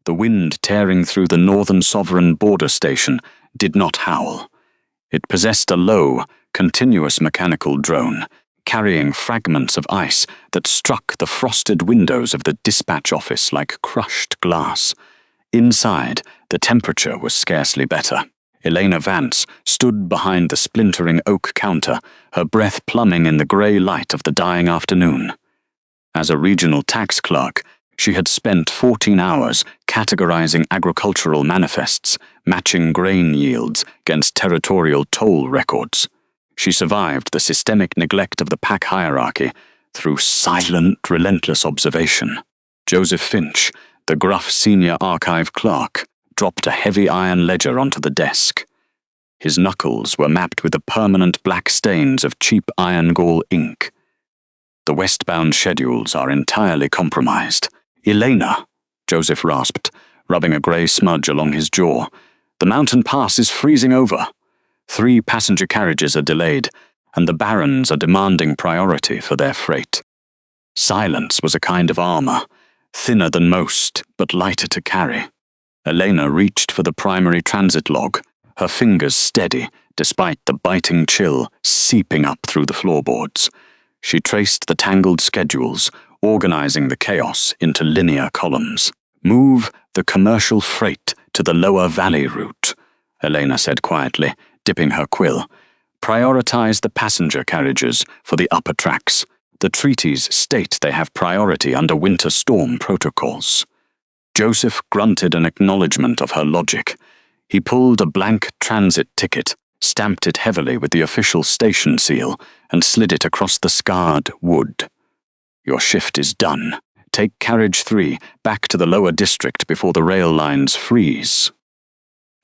The wind tearing through the Northern Sovereign border station did not howl. It possessed a low, continuous mechanical drone, carrying fragments of ice that struck the frosted windows of the dispatch office like crushed glass. Inside, the temperature was scarcely better. Elena Vance stood behind the splintering oak counter, her breath plumbing in the grey light of the dying afternoon. As a regional tax clerk, she had spent 14 hours categorizing agricultural manifests, matching grain yields against territorial toll records. She survived the systemic neglect of the pack hierarchy through silent, relentless observation. Joseph Finch, the gruff senior archive clerk, dropped a heavy iron ledger onto the desk. His knuckles were mapped with the permanent black stains of cheap iron gall ink. The westbound schedules are entirely compromised. Elena, Joseph rasped, rubbing a grey smudge along his jaw. The mountain pass is freezing over. 3 passenger carriages are delayed, and the barons are demanding priority for their freight. Silence was a kind of armour, thinner than most, but lighter to carry. Elena reached for the primary transit log, her fingers steady despite the biting chill seeping up through the floorboards. She traced the tangled schedules, organizing the chaos into linear columns. "Move the commercial freight to the lower valley route," Elena said quietly, dipping her quill. "Prioritize the passenger carriages for the upper tracks. The treaties state they have priority under winter storm protocols." Joseph grunted an acknowledgement of her logic. He pulled a blank transit ticket, stamped it heavily with the official station seal, and slid it across the scarred wood. "Your shift is done. Take Carriage 3 back to the lower district before the rail lines freeze."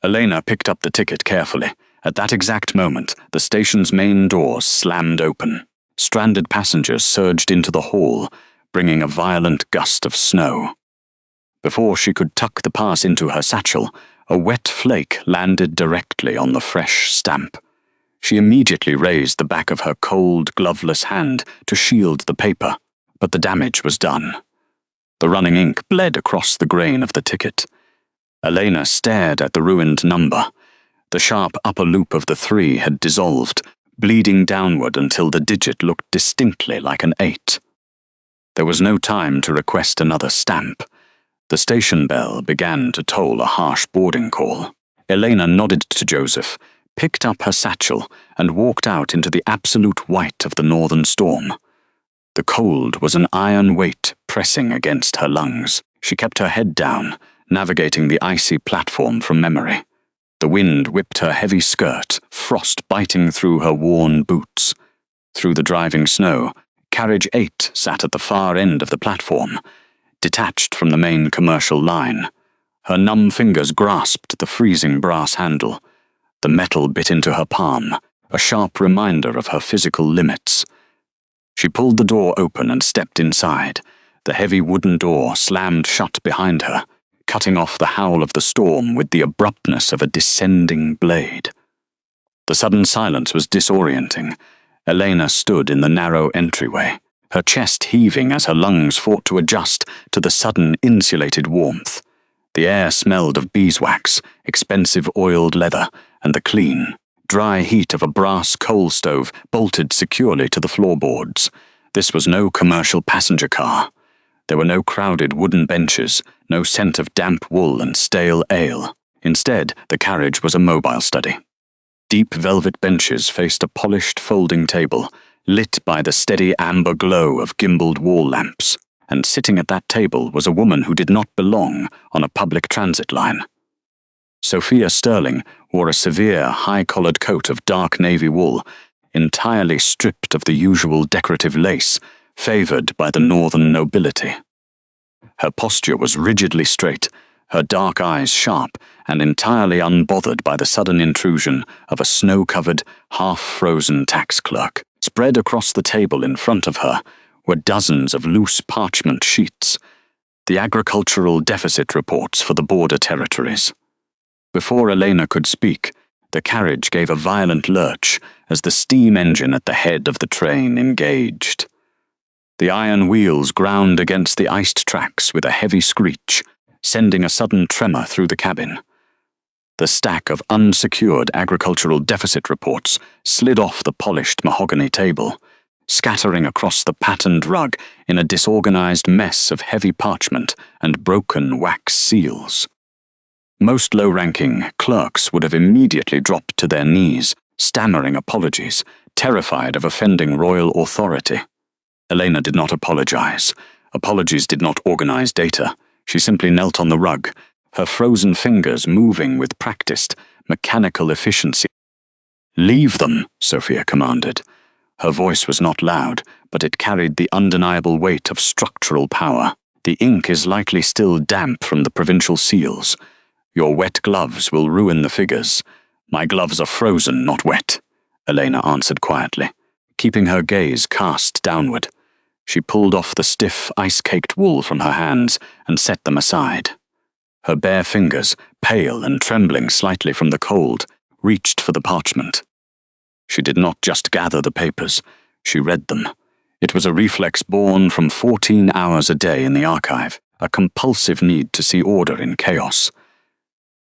Elena picked up the ticket carefully. At that exact moment, the station's main doors slammed open. Stranded passengers surged into the hall, bringing a violent gust of snow. Before she could tuck the pass into her satchel, a wet flake landed directly on the fresh stamp. She immediately raised the back of her cold, gloveless hand to shield the paper, but the damage was done. The running ink bled across the grain of the ticket. Elena stared at the ruined number. The sharp upper loop of the 3 had dissolved, bleeding downward until the digit looked distinctly like an 8. There was no time to request another stamp. The station bell began to toll a harsh boarding call. Elena nodded to Joseph, picked up her satchel, and walked out into the absolute white of the northern storm. The cold was an iron weight pressing against her lungs. She kept her head down, navigating the icy platform from memory. The wind whipped her heavy skirt, frost biting through her worn boots. Through the driving snow, Carriage 8 sat at the far end of the platform, detached from the main commercial line. Her numb fingers grasped the freezing brass handle. The metal bit into her palm, a sharp reminder of her physical limits. She pulled the door open and stepped inside. The heavy wooden door slammed shut behind her, cutting off the howl of the storm with the abruptness of a descending blade. The sudden silence was disorienting. Elena stood in the narrow entryway, her chest heaving as her lungs fought to adjust to the sudden insulated warmth. The air smelled of beeswax, expensive oiled leather, and the clean, dry heat of a brass coal stove bolted securely to the floorboards. This was no commercial passenger car. There were no crowded wooden benches, no scent of damp wool and stale ale. Instead, the carriage was a mobile study. Deep velvet benches faced a polished folding table, lit by the steady amber glow of gimbaled wall lamps, and sitting at that table was a woman who did not belong on a public transit line. Sophia Sterling wore a severe, high-collared coat of dark navy wool, entirely stripped of the usual decorative lace, favoured by the northern nobility. Her posture was rigidly straight, her dark eyes sharp and entirely unbothered by the sudden intrusion of a snow-covered, half-frozen tax clerk. Spread across the table in front of her were dozens of loose parchment sheets, the agricultural deficit reports for the border territories. Before Elena could speak, the carriage gave a violent lurch as the steam engine at the head of the train engaged. The iron wheels ground against the iced tracks with a heavy screech, sending a sudden tremor through the cabin. The stack of unsecured agricultural deficit reports slid off the polished mahogany table, scattering across the patterned rug in a disorganized mess of heavy parchment and broken wax seals. Most low-ranking clerks would have immediately dropped to their knees, stammering apologies, terrified of offending royal authority. Elena did not apologize. Apologies did not organize data. She simply knelt on the rug, her frozen fingers moving with practiced, mechanical efficiency. "Leave them," Sophia commanded. Her voice was not loud, but it carried the undeniable weight of structural power. "The ink is likely still damp from the provincial seals. Your wet gloves will ruin the figures." "My gloves are frozen, not wet," Elena answered quietly, keeping her gaze cast downward. She pulled off the stiff, ice-caked wool from her hands and set them aside. Her bare fingers, pale and trembling slightly from the cold, reached for the parchment. She did not just gather the papers, she read them. It was a reflex born from 14 hours a day in the archive, a compulsive need to see order in chaos.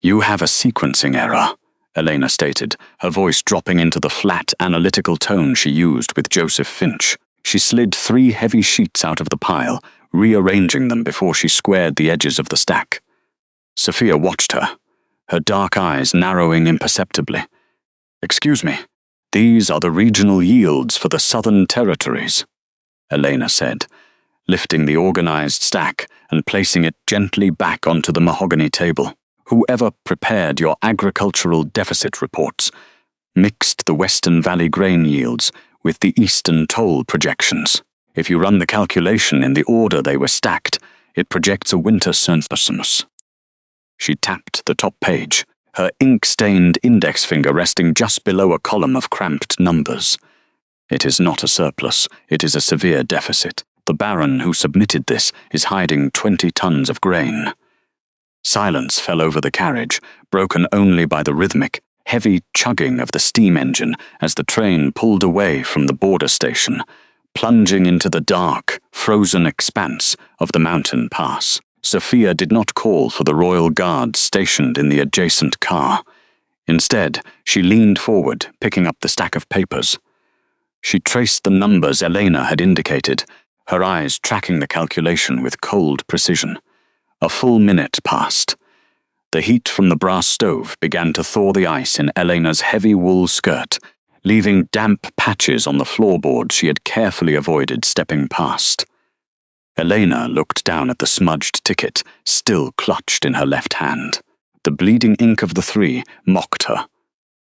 "You have a sequencing error," Elena stated, her voice dropping into the flat, analytical tone she used with Joseph Finch. She slid 3 heavy sheets out of the pile, rearranging them before she squared the edges of the stack. Sophia watched her, her dark eyes narrowing imperceptibly. "Excuse me, these are the regional yields for the Southern Territories," Elena said, lifting the organized stack and placing it gently back onto the mahogany table. "Whoever prepared your agricultural deficit reports mixed the Western Valley grain yields with the Eastern toll projections. If you run the calculation in the order they were stacked, it projects a winter synthesis." She tapped the top page, her ink-stained index finger resting just below a column of cramped numbers. "It is not a surplus, it is a severe deficit. The baron who submitted this is hiding 20 tons of grain." Silence fell over the carriage, broken only by the rhythmic, heavy chugging of the steam engine as the train pulled away from the border station, plunging into the dark, frozen expanse of the mountain pass. Sophia did not call for the royal guards stationed in the adjacent car. Instead, she leaned forward, picking up the stack of papers. She traced the numbers Elena had indicated, her eyes tracking the calculation with cold precision. A full minute passed. The heat from the brass stove began to thaw the ice in Elena's heavy wool skirt, leaving damp patches on the floorboard she had carefully avoided stepping past. Elena looked down at the smudged ticket, still clutched in her left hand. The bleeding ink of the 3 mocked her.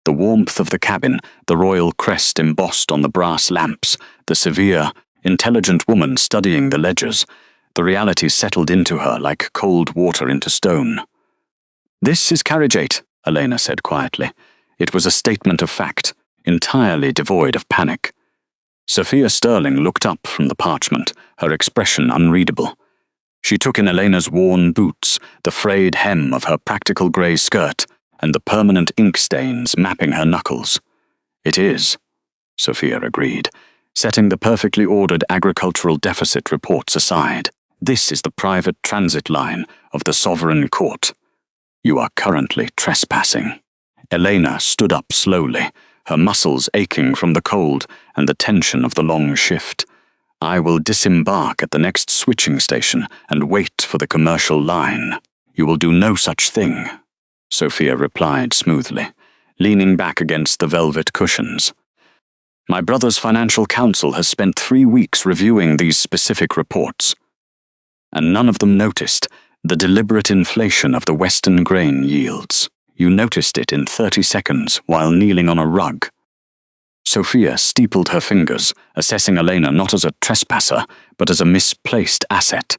The warmth of the cabin, the royal crest embossed on the brass lamps, the severe, intelligent woman studying the ledgers, the reality settled into her like cold water into stone. "This is Carriage 8, Elena said quietly. It was a statement of fact, entirely devoid of panic. Sophia Sterling looked up from the parchment, her expression unreadable. She took in Elena's worn boots, the frayed hem of her practical grey skirt, and the permanent ink stains mapping her knuckles. "It is," Sophia agreed, setting the perfectly ordered agricultural deficit reports aside. "This is the private transit line of the Sovereign Court. You are currently trespassing." Elena stood up slowly, her muscles aching from the cold and the tension of the long shift. "I will disembark at the next switching station and wait for the commercial line." "You will do no such thing," Sophia replied smoothly, leaning back against the velvet cushions. "My brother's financial counsel has spent 3 weeks reviewing these specific reports, and none of them noticed the deliberate inflation of the Western grain yields. You noticed it in 30 seconds while kneeling on a rug." Sophia steepled her fingers, assessing Elena not as a trespasser, but as a misplaced asset.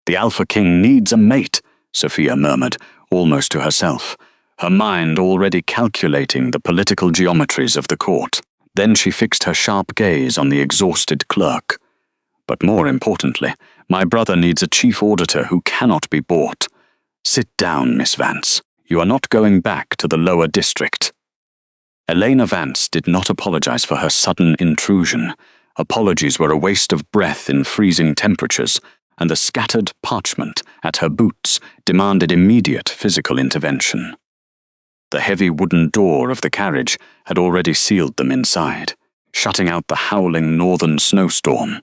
"The Alpha King needs a mate," Sophia murmured, almost to herself, her mind already calculating the political geometries of the court. Then she fixed her sharp gaze on the exhausted clerk. "But more importantly, my brother needs a chief auditor who cannot be bought. Sit down, Miss Vance. You are not going back to the lower district." Elena Vance did not apologize for her sudden intrusion. Apologies were a waste of breath in freezing temperatures. and the scattered parchment at her boots demanded immediate physical intervention. The heavy wooden door of the carriage had already sealed them inside, shutting out the howling northern snowstorm.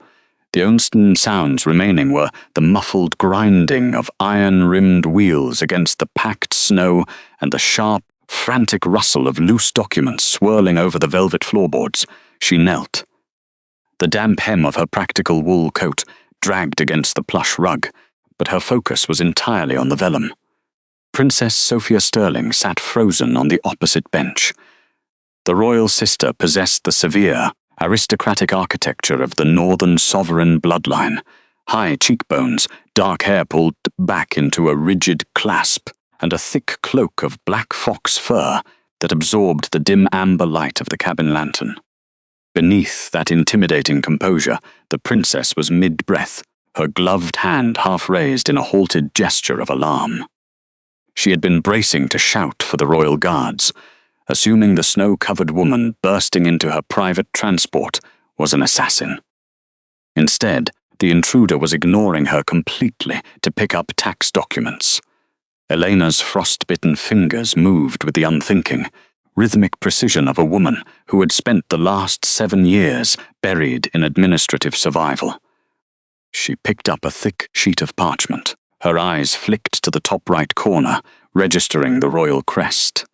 The only sounds remaining were the muffled grinding of iron-rimmed wheels against the packed snow and the sharp, frantic rustle of loose documents swirling over the velvet floorboards. She knelt. The damp hem of her practical wool coat dragged against the plush rug, but her focus was entirely on the vellum. Princess Sophia Sterling sat frozen on the opposite bench. The royal sister possessed the severe, aristocratic architecture of the northern sovereign bloodline: high cheekbones, dark hair pulled back into a rigid clasp, and a thick cloak of black fox fur that absorbed the dim amber light of the cabin lantern. Beneath that intimidating composure, the princess was mid-breath, her gloved hand half raised in a halted gesture of alarm. She had been bracing to shout for the royal guards, assuming the snow-covered woman bursting into her private transport was an assassin. Instead, the intruder was ignoring her completely to pick up tax documents. Elena's frost-bitten fingers moved with the unthinking, rhythmic precision of a woman who had spent the last 7 years buried in administrative survival. She picked up a thick sheet of parchment. Her eyes flicked to the top right corner, registering the royal crest.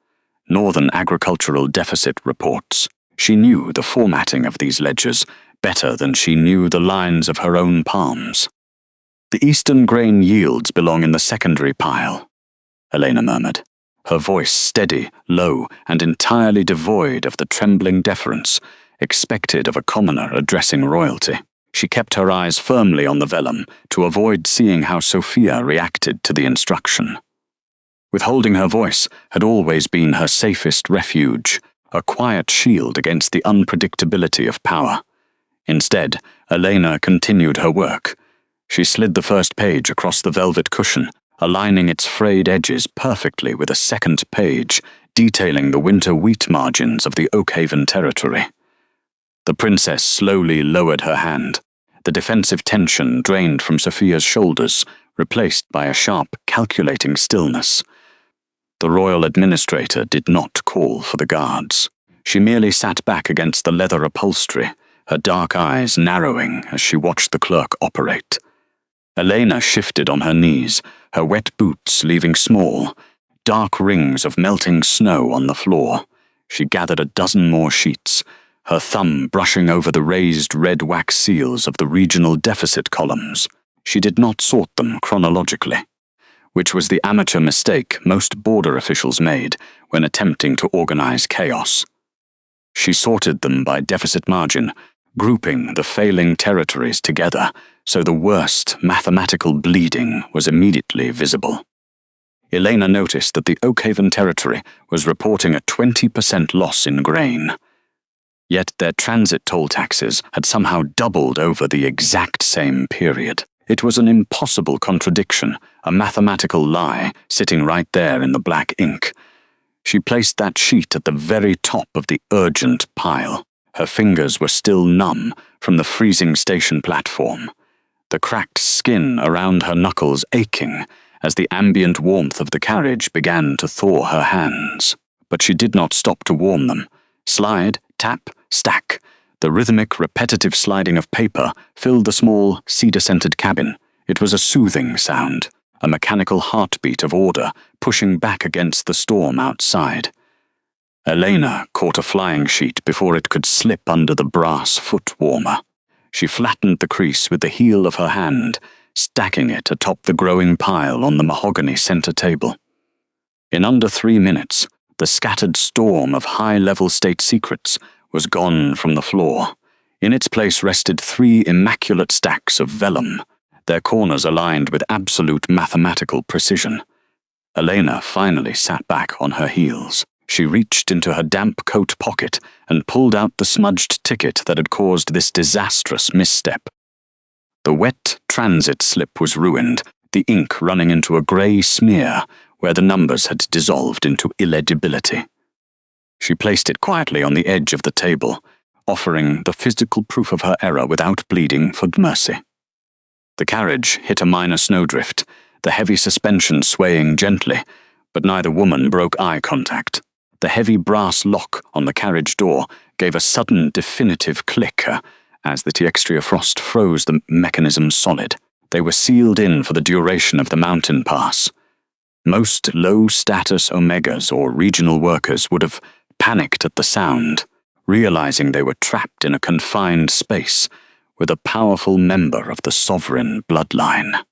Northern Agricultural Deficit Reports. She knew the formatting of these ledgers better than she knew the lines of her own palms. The Eastern grain yields belong in the secondary pile, Elena murmured, her voice steady, low, and entirely devoid of the trembling deference expected of a commoner addressing royalty. She kept her eyes firmly on the vellum to avoid seeing how Sophia reacted to the instruction. Withholding her voice had always been her safest refuge, a quiet shield against the unpredictability of power. Instead, Elena continued her work. She slid the first page across the velvet cushion, aligning its frayed edges perfectly with a second page detailing the winter wheat margins of the Oakhaven territory. The princess slowly lowered her hand. The defensive tension drained from Sophia's shoulders, replaced by a sharp, calculating stillness. The royal administrator did not call for the guards. She merely sat back against the leather upholstery, her dark eyes narrowing as she watched the clerk operate. Elena shifted on her knees, her wet boots leaving small, dark rings of melting snow on the floor. She gathered a dozen more sheets, her thumb brushing over the raised red wax seals of the regional deficit columns. She did not sort them chronologically, which was the amateur mistake most border officials made when attempting to organize chaos. She sorted them by deficit margin, grouping the failing territories together so the worst mathematical bleeding was immediately visible. Elena noticed that the Oakhaven territory was reporting a 20% loss in grain. Yet their transit toll taxes had somehow doubled over the exact same period. It was an impossible contradiction, a mathematical lie sitting right there in the black ink. She placed that sheet at the very top of the urgent pile. Her fingers were still numb from the freezing station platform, the cracked skin around her knuckles aching as the ambient warmth of the carriage began to thaw her hands. But she did not stop to warm them. Slide, tap, stack. The rhythmic, repetitive sliding of paper filled the small, cedar-scented cabin. It was a soothing sound, a mechanical heartbeat of order pushing back against the storm outside. Elena caught a flying sheet before it could slip under the brass foot warmer. She flattened the crease with the heel of her hand, stacking it atop the growing pile on the mahogany center table. In under 3 minutes, the scattered storm of high-level state secrets was gone from the floor. In its place rested 3 immaculate stacks of vellum, their corners aligned with absolute mathematical precision. Elena finally sat back on her heels. She reached into her damp coat pocket and pulled out the smudged ticket that had caused this disastrous misstep. The wet transit slip was ruined, the ink running into a grey smear where the numbers had dissolved into illegibility. She placed it quietly on the edge of the table, offering the physical proof of her error without pleading for mercy. The carriage hit a minor snowdrift, the heavy suspension swaying gently, but neither woman broke eye contact. The heavy brass lock on the carriage door gave a sudden definitive click as the Tiextria frost froze the mechanism solid. They were sealed in for the duration of the mountain pass. Most low-status Omegas or regional workers would have panicked at the sound, realizing they were trapped in a confined space with a powerful member of the sovereign bloodline.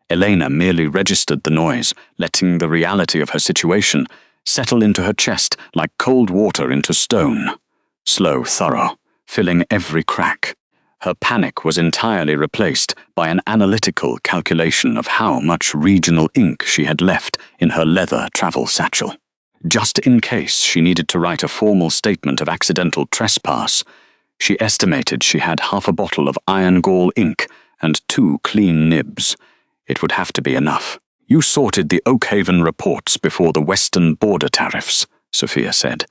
Elena merely registered the noise, letting the reality of her situation settle into her chest like cold water into stone. Slow, thorough, filling every crack. Her panic was entirely replaced by an analytical calculation of how much regional ink she had left in her leather travel satchel. Just in case she needed to write a formal statement of accidental trespass, she estimated she had half a bottle of iron gall ink and 2 clean nibs. It would have to be enough. "You sorted the Oakhaven reports before the Western border tariffs," Sophia said.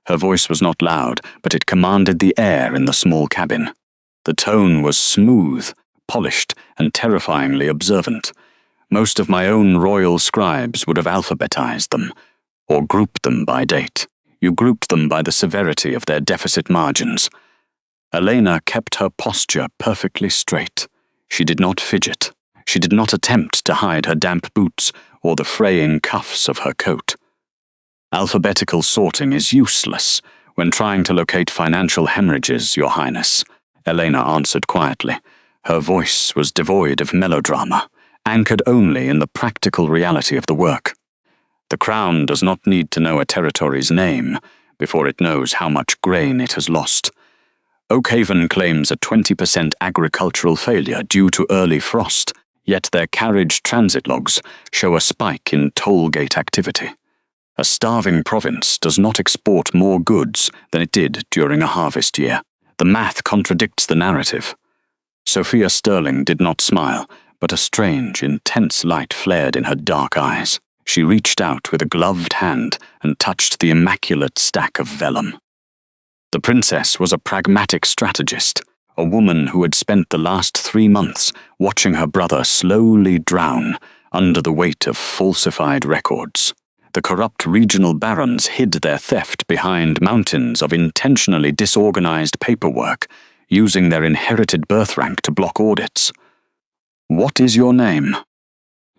Her voice was not loud, but it commanded the air in the small cabin. The tone was smooth, polished, and terrifyingly observant. Most of my own royal scribes would have alphabetized them, or grouped them by date. You grouped them by the severity of their deficit margins. Elena kept her posture perfectly straight. She did not fidget. She did not attempt to hide her damp boots or the fraying cuffs of her coat. "Alphabetical sorting is useless when trying to locate financial hemorrhages, Your Highness," Elena answered quietly. Her voice was devoid of melodrama, anchored only in the practical reality of the work. "The Crown does not need to know a territory's name before it knows how much grain it has lost. Oakhaven claims a 20% agricultural failure due to early frost, yet their carriage transit logs show a spike in toll gate activity. A starving province does not export more goods than it did during a harvest year. The math contradicts the narrative." Sophia Sterling did not smile, but a strange, intense light flared in her dark eyes. She reached out with a gloved hand and touched the immaculate stack of vellum. The princess was a pragmatic strategist, a woman who had spent the last 3 months watching her brother slowly drown under the weight of falsified records. The corrupt regional barons hid their theft behind mountains of intentionally disorganized paperwork, using their inherited birth rank to block audits. "What is your name?"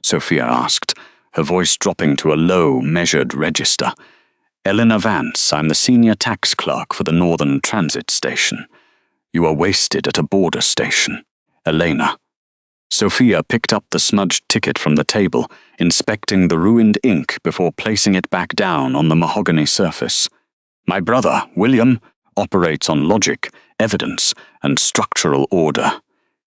Sophia asked, her voice dropping to a low, measured register. "Elena Vance, I'm the senior tax clerk for the Northern Transit Station. You are wasted at a border station. Elena." Sophia picked up the smudged ticket from the table, inspecting the ruined ink before placing it back down on the mahogany surface. "My brother, William, operates on logic, evidence, and structural order.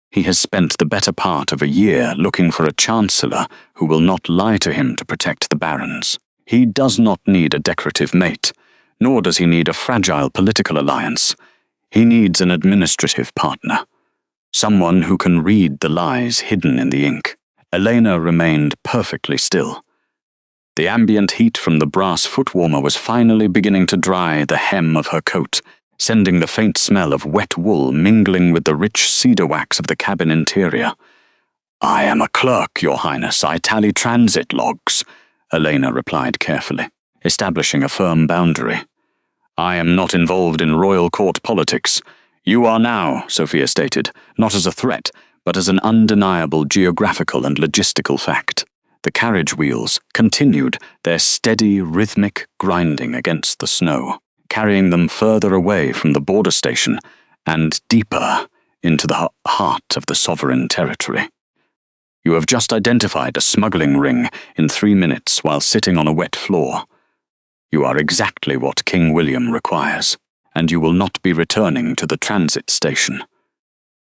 He has spent the better part of a year looking for a chancellor who will not lie to him to protect the barons. He does not need a decorative mate, nor does he need a fragile political alliance. He needs an administrative partner. Someone who can read the lies hidden in the ink." Elena remained perfectly still. The ambient heat from the brass footwarmer was finally beginning to dry the hem of her coat, sending the faint smell of wet wool mingling with the rich cedar wax of the cabin interior. "I am a clerk, Your Highness. I tally transit logs," Elena replied carefully, establishing a firm boundary. "I am not involved in royal court politics. You are now," Sophia stated, not as a threat, but as an undeniable geographical and logistical fact. The carriage wheels continued their steady, rhythmic grinding against the snow, carrying them further away from the border station and deeper into the heart of the sovereign territory. "You have just identified a smuggling ring in 3 minutes while sitting on a wet floor. You are exactly what King William requires, and you will not be returning to the transit station."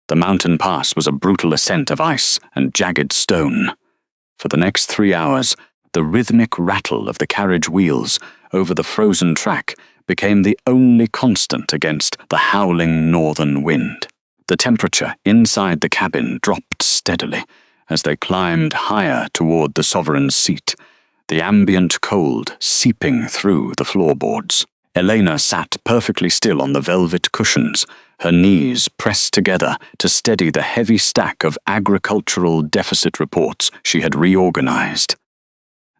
The mountain pass was a brutal ascent of ice and jagged stone. For the next 3 hours, the rhythmic rattle of the carriage wheels over the frozen track became the only constant against the howling northern wind. The temperature inside the cabin dropped steadily as they climbed higher toward the sovereign's seat, the ambient cold seeping through the floorboards. Elena sat perfectly still on the velvet cushions, her knees pressed together to steady the heavy stack of agricultural deficit reports she had reorganized.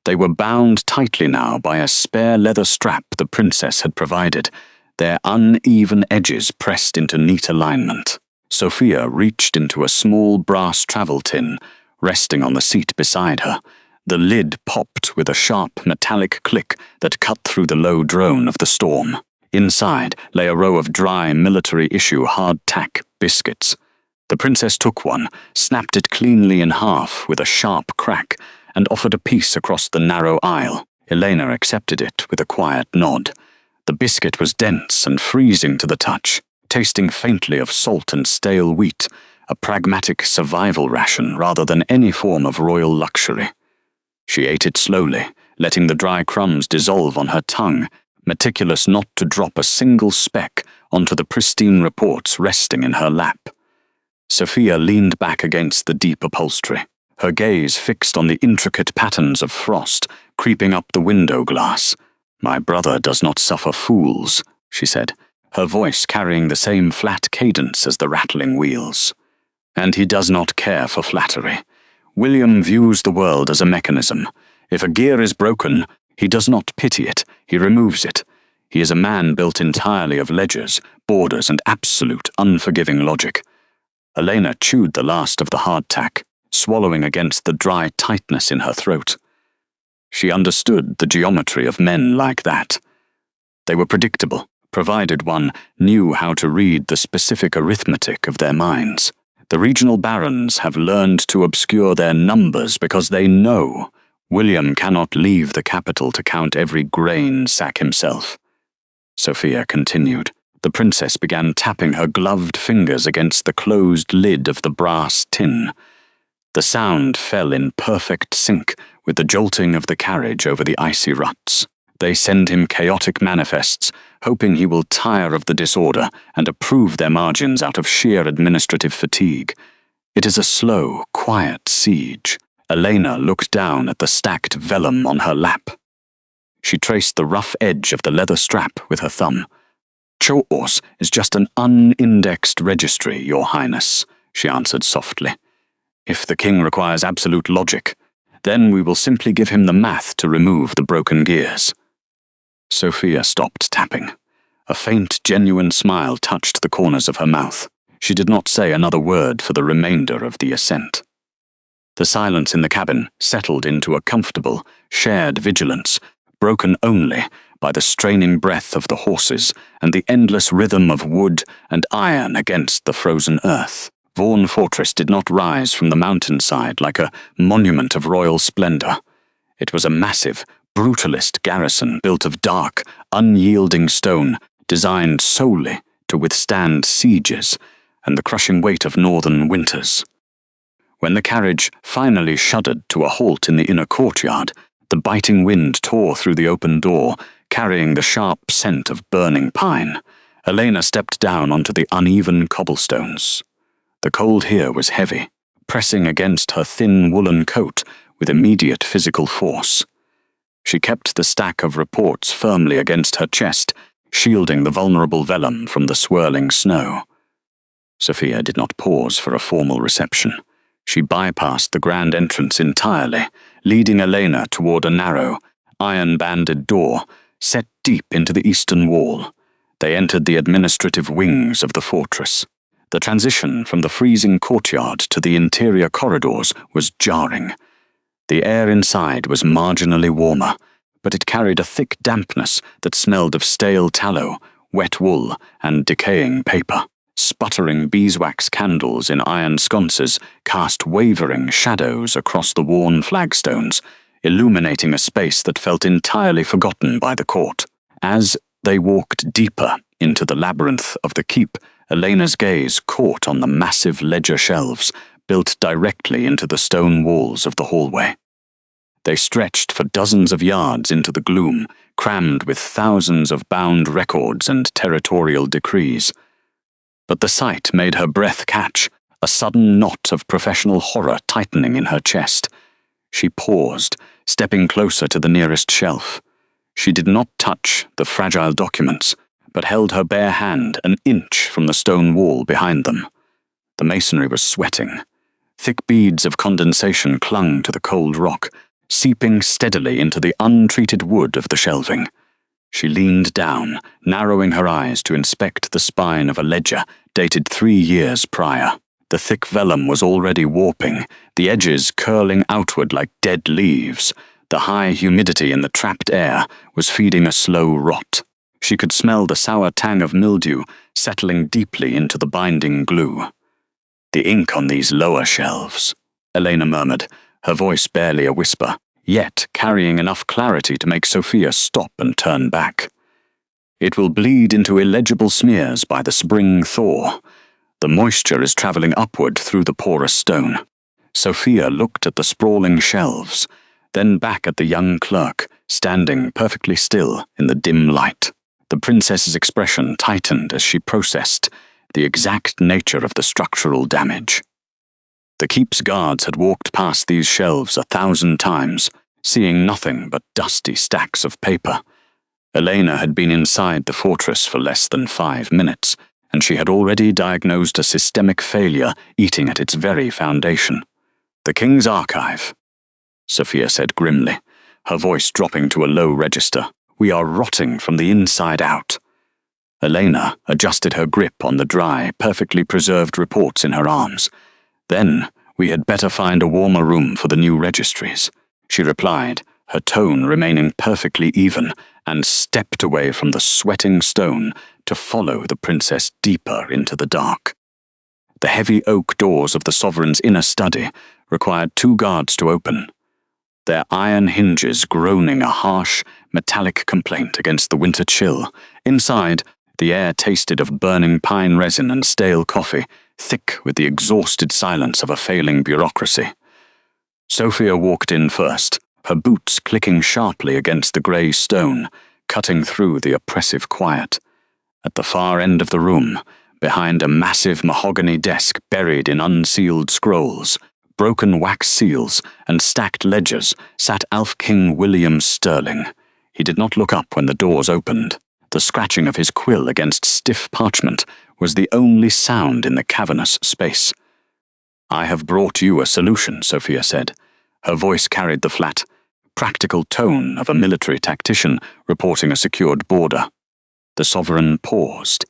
They were bound tightly now by a spare leather strap the princess had provided, their uneven edges pressed into neat alignment. Sophia reached into a small brass travel tin, resting on the seat beside her. The lid popped with a sharp metallic click that cut through the low drone of the storm. Inside lay a row of dry military-issue hardtack biscuits. The princess took one, snapped it cleanly in half with a sharp crack, and offered a piece across the narrow aisle. Elena accepted it with a quiet nod. The biscuit was dense and freezing to the touch, tasting faintly of salt and stale wheat, a pragmatic survival ration rather than any form of royal luxury. She ate it slowly, letting the dry crumbs dissolve on her tongue, meticulous not to drop a single speck onto the pristine reports resting in her lap. Sophia leaned back against the deep upholstery, her gaze fixed on the intricate patterns of frost creeping up the window glass. "My brother does not suffer fools," she said, her voice carrying the same flat cadence as the rattling wheels. "And he does not care for flattery. William views the world as a mechanism. If a gear is broken, he does not pity it, he removes it. He is a man built entirely of ledgers, borders, and absolute unforgiving logic." Elena chewed the last of the hardtack, swallowing against the dry tightness in her throat. She understood the geometry of men like that. They were predictable, provided one knew how to read the specific arithmetic of their minds. The regional barons have learned to obscure their numbers because they know William cannot leave the capital to count every grain sack himself. Sophia continued. The princess began tapping her gloved fingers against the closed lid of the brass tin. The sound fell in perfect sync with the jolting of the carriage over the icy ruts. They send him chaotic manifests, hoping he will tire of the disorder and approve their margins out of sheer administrative fatigue. It is a slow, quiet siege. Elena looked down at the stacked vellum on her lap. She traced the rough edge of the leather strap with her thumb. "Choos is just an unindexed registry, Your Highness," she answered softly. "If the king requires absolute logic, then we will simply give him the math to remove the broken gears." Sophia stopped tapping. A faint, genuine smile touched the corners of her mouth. She did not say another word for the remainder of the ascent. The silence in the cabin settled into a comfortable, shared vigilance, broken only by the straining breath of the horses and the endless rhythm of wood and iron against the frozen earth. Vaughan Fortress did not rise from the mountainside like a monument of royal splendor. It was a massive, brutalist garrison built of dark, unyielding stone, designed solely to withstand sieges and the crushing weight of northern winters. When the carriage finally shuddered to a halt in the inner courtyard, the biting wind tore through the open door, carrying the sharp scent of burning pine. Elena stepped down onto the uneven cobblestones. The cold here was heavy, pressing against her thin woolen coat with immediate physical force. She kept the stack of reports firmly against her chest, shielding the vulnerable vellum from the swirling snow. Sophia did not pause for a formal reception. She bypassed the grand entrance entirely, leading Elena toward a narrow, iron-banded door set deep into the eastern wall. They entered the administrative wings of the fortress. The transition from the freezing courtyard to the interior corridors was jarring. The air inside was marginally warmer, but it carried a thick dampness that smelled of stale tallow, wet wool, and decaying paper. Sputtering beeswax candles in iron sconces cast wavering shadows across the worn flagstones, illuminating a space that felt entirely forgotten by the court. As they walked deeper into the labyrinth of the keep, Elena's gaze caught on the massive ledger shelves built directly into the stone walls of the hallway. They stretched for dozens of yards into the gloom, crammed with thousands of bound records and territorial decrees. But the sight made her breath catch, a sudden knot of professional horror tightening in her chest. She paused, stepping closer to the nearest shelf. She did not touch the fragile documents, but held her bare hand an inch from the stone wall behind them. The masonry was sweating. Thick beads of condensation clung to the cold rock, seeping steadily into the untreated wood of the shelving. She leaned down, narrowing her eyes to inspect the spine of a ledger dated 3 years prior. The thick vellum was already warping, the edges curling outward like dead leaves. The high humidity in the trapped air was feeding a slow rot. She could smell the sour tang of mildew settling deeply into the binding glue. "The ink on these lower shelves," Elena murmured, her voice barely a whisper, yet carrying enough clarity to make Sophia stop and turn back. "It will bleed into illegible smears by the spring thaw. The moisture is travelling upward through the porous stone." Sophia looked at the sprawling shelves, then back at the young clerk, standing perfectly still in the dim light. The princess's expression tightened as she processed the exact nature of the structural damage. The keep's guards had walked past these shelves 1,000 times, seeing nothing but dusty stacks of paper. Elena had been inside the fortress for less than 5 minutes, and she had already diagnosed a systemic failure eating at its very foundation. "The King's Archive," Sophia said grimly, her voice dropping to a low register. "We are rotting from the inside out." Elena adjusted her grip on the dry, perfectly preserved reports in her arms. "Then we had better find a warmer room for the new registries," she replied, her tone remaining perfectly even, and stepped away from the sweating stone to follow the princess deeper into the dark. The heavy oak doors of the sovereign's inner study required 2 guards to open, their iron hinges groaning a harsh, metallic complaint against the winter chill. Inside, the air tasted of burning pine resin and stale coffee, thick with the exhausted silence of a failing bureaucracy. Sophia walked in first, her boots clicking sharply against the grey stone, cutting through the oppressive quiet. At the far end of the room, behind a massive mahogany desk buried in unsealed scrolls, broken wax seals, and stacked ledgers, sat Alf King William Sterling. He did not look up when the doors opened. The scratching of his quill against stiff parchment was the only sound in the cavernous space. "I have brought you a solution," Sophia said. Her voice carried the flat, practical tone of a military tactician reporting a secured border. The sovereign paused.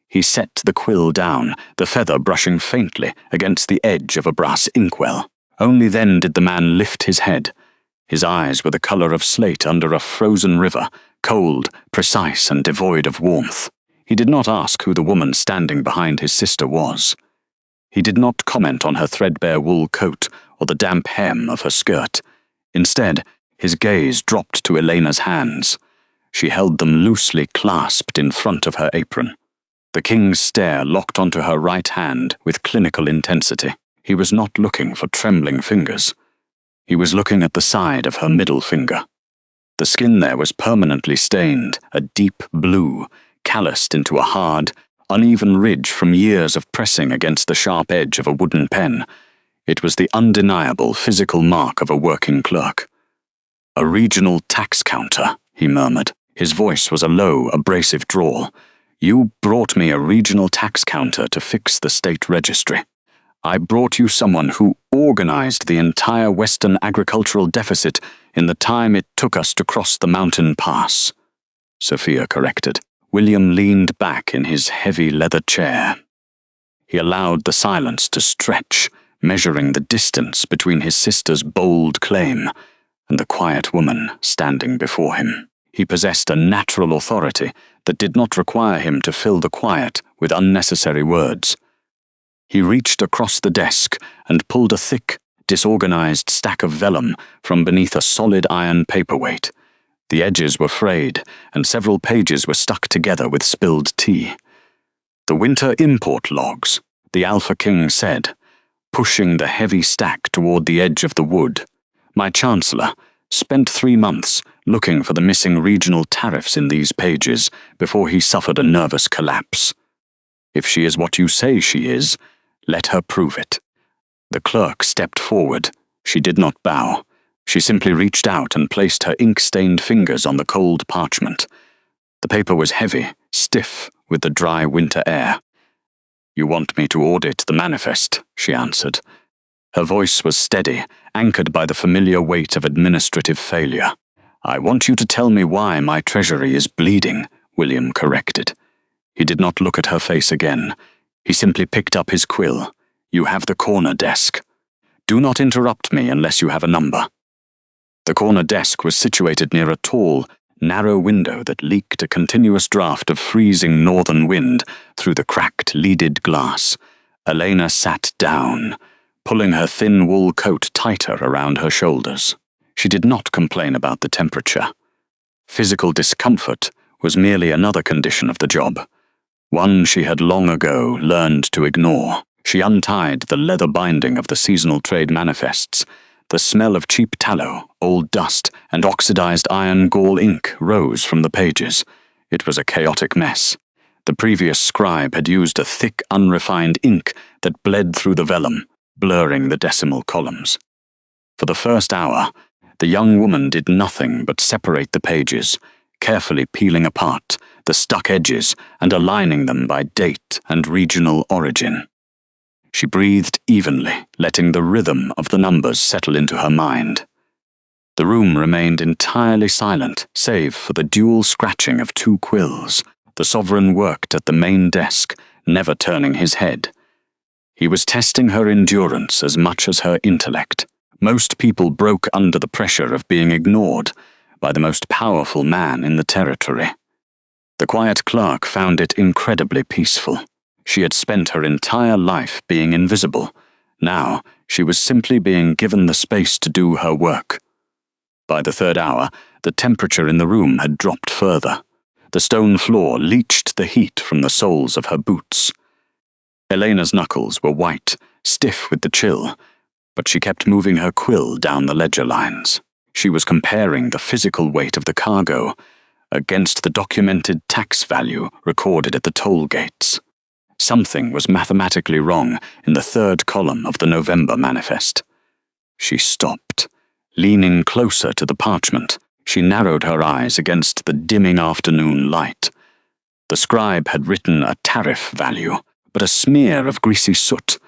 He set the quill down, the feather brushing faintly against the edge of a brass inkwell. Only then did the man lift his head. His eyes were the colour of slate under a frozen river, cold, precise, and devoid of warmth. He did not ask who the woman standing behind his sister was. He did not comment on her threadbare wool coat or the damp hem of her skirt. Instead, his gaze dropped to Elena's hands. She held them loosely clasped in front of her apron. The king's stare locked onto her right hand with clinical intensity. He was not looking for trembling fingers. He was looking at the side of her middle finger. The skin there was permanently stained, a deep blue, calloused into a hard, uneven ridge from years of pressing against the sharp edge of a wooden pen. It was the undeniable physical mark of a working clerk. "A regional tax counter," he murmured. His voice was a low, abrasive drawl. "You brought me a regional tax counter to fix the state registry. I brought you someone who organized the entire Western agricultural deficit in the time it took us to cross the mountain pass," Sophia corrected. William leaned back in his heavy leather chair. He allowed the silence to stretch, measuring the distance between his sister's bold claim and the quiet woman standing before him. He possessed a natural authority that did not require him to fill the quiet with unnecessary words. He reached across the desk and pulled a thick, disorganized stack of vellum from beneath a solid iron paperweight. The edges were frayed, and several pages were stuck together with spilled tea. "The winter import logs," the Alpha King said, pushing the heavy stack toward the edge of the wood. "My chancellor spent 3 months looking for the missing regional tariffs in these pages before he suffered a nervous collapse. If she is what you say she is, let her prove it." The clerk stepped forward. She did not bow. She simply reached out and placed her ink-stained fingers on the cold parchment. The paper was heavy, stiff with the dry winter air. "You want me to audit the manifest," she answered. Her voice was steady, anchored by the familiar weight of administrative failure. "I want you to tell me why my treasury is bleeding," William corrected. He did not look at her face again. He simply picked up his quill. "You have the corner desk. Do not interrupt me unless you have a number." The corner desk was situated near a tall, narrow window that leaked a continuous draft of freezing northern wind through the cracked, leaded glass. Elena sat down, pulling her thin wool coat tighter around her shoulders. She did not complain about the temperature. Physical discomfort was merely another condition of the job, one she had long ago learned to ignore. She untied the leather binding of the seasonal trade manifests. The smell of cheap tallow, old dust, and oxidized iron gall ink rose from the pages. It was a chaotic mess. The previous scribe had used a thick, unrefined ink that bled through the vellum, blurring the decimal columns. For the first hour, the young woman did nothing but separate the pages, carefully peeling apart the stuck edges and aligning them by date and regional origin. She breathed evenly, letting the rhythm of the numbers settle into her mind. The room remained entirely silent, save for the dual scratching of two quills. The sovereign worked at the main desk, never turning his head. He was testing her endurance as much as her intellect. Most people broke under the pressure of being ignored by the most powerful man in the territory. The quiet clerk found it incredibly peaceful. She had spent her entire life being invisible. Now, she was simply being given the space to do her work. By the third hour, the temperature in the room had dropped further. The stone floor leached the heat from the soles of her boots. Elena's knuckles were white, stiff with the chill, but she kept moving her quill down the ledger lines. She was comparing the physical weight of the cargo against the documented tax value recorded at the toll gates. Something was mathematically wrong in the third column of the November manifest. She stopped. Leaning closer to the parchment, she narrowed her eyes against the dimming afternoon light. The scribe had written a tariff value, but a smear of greasy soot,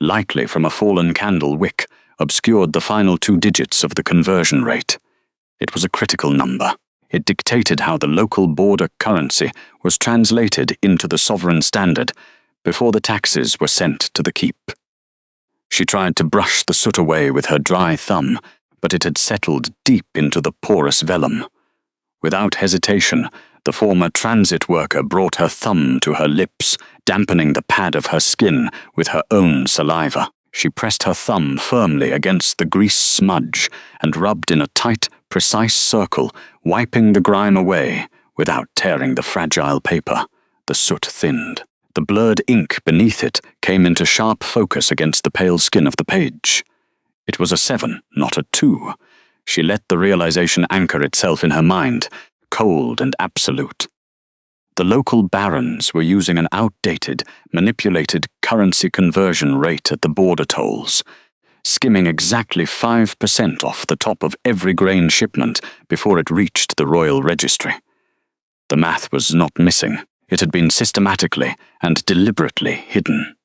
likely from a fallen candle wick, obscured the final two digits of the conversion rate. It was a critical number. It dictated how the local border currency was translated into the sovereign standard before the taxes were sent to the keep. She tried to brush the soot away with her dry thumb, but it had settled deep into the porous vellum. Without hesitation, the former transit worker brought her thumb to her lips, dampening the pad of her skin with her own saliva. She pressed her thumb firmly against the grease smudge and rubbed in a tight, precise circle, wiping the grime away without tearing the fragile paper. The soot thinned. The blurred ink beneath it came into sharp focus against the pale skin of the page. It was a 7, not a 2. She let the realization anchor itself in her mind, cold and absolute. The local barons were using an outdated, manipulated currency conversion rate at the border tolls, skimming exactly 5% off the top of every grain shipment before it reached the royal registry. The math was not missing. It had been systematically and deliberately hidden.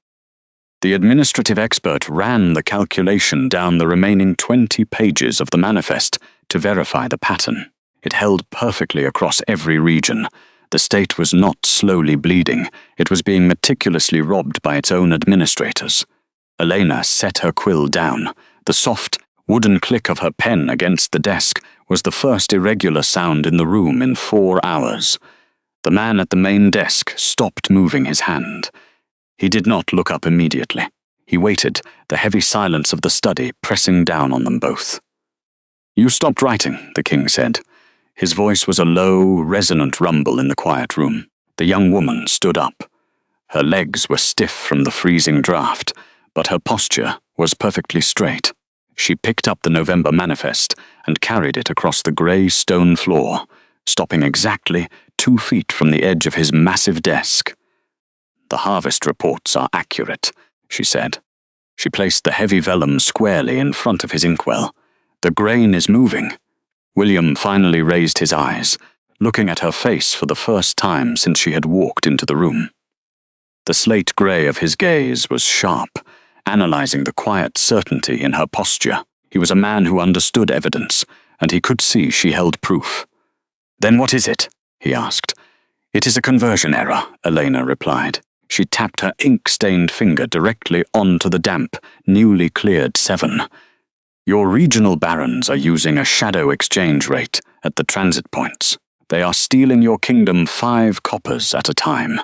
The administrative expert ran the calculation down the remaining 20 pages of the manifest to verify the pattern. It held perfectly across every region. The state was not slowly bleeding. It was being meticulously robbed by its own administrators. Elena set her quill down. The soft, wooden click of her pen against the desk was the first irregular sound in the room in 4 hours. The man at the main desk stopped moving his hand. He did not look up immediately. He waited, the heavy silence of the study pressing down on them both. "You stopped writing," the king said. His voice was a low, resonant rumble in the quiet room. The young woman stood up. Her legs were stiff from the freezing draft, but her posture was perfectly straight. She picked up the November manifest and carried it across the grey stone floor, stopping exactly 2 feet from the edge of his massive desk. "The harvest reports are accurate," she said. She placed the heavy vellum squarely in front of his inkwell. The grain is moving. William finally raised his eyes, looking at her face for the first time since she had walked into the room. The slate grey of his gaze was sharp, analysing the quiet certainty in her posture. He was a man who understood evidence, and he could see she held proof. "Then what is it?" he asked. "It is a conversion error," Elena replied. She tapped her ink-stained finger directly onto the damp, newly cleared 7. "Your regional barons are using a shadow exchange rate at the transit points. They are stealing your kingdom 5 coppers at a time."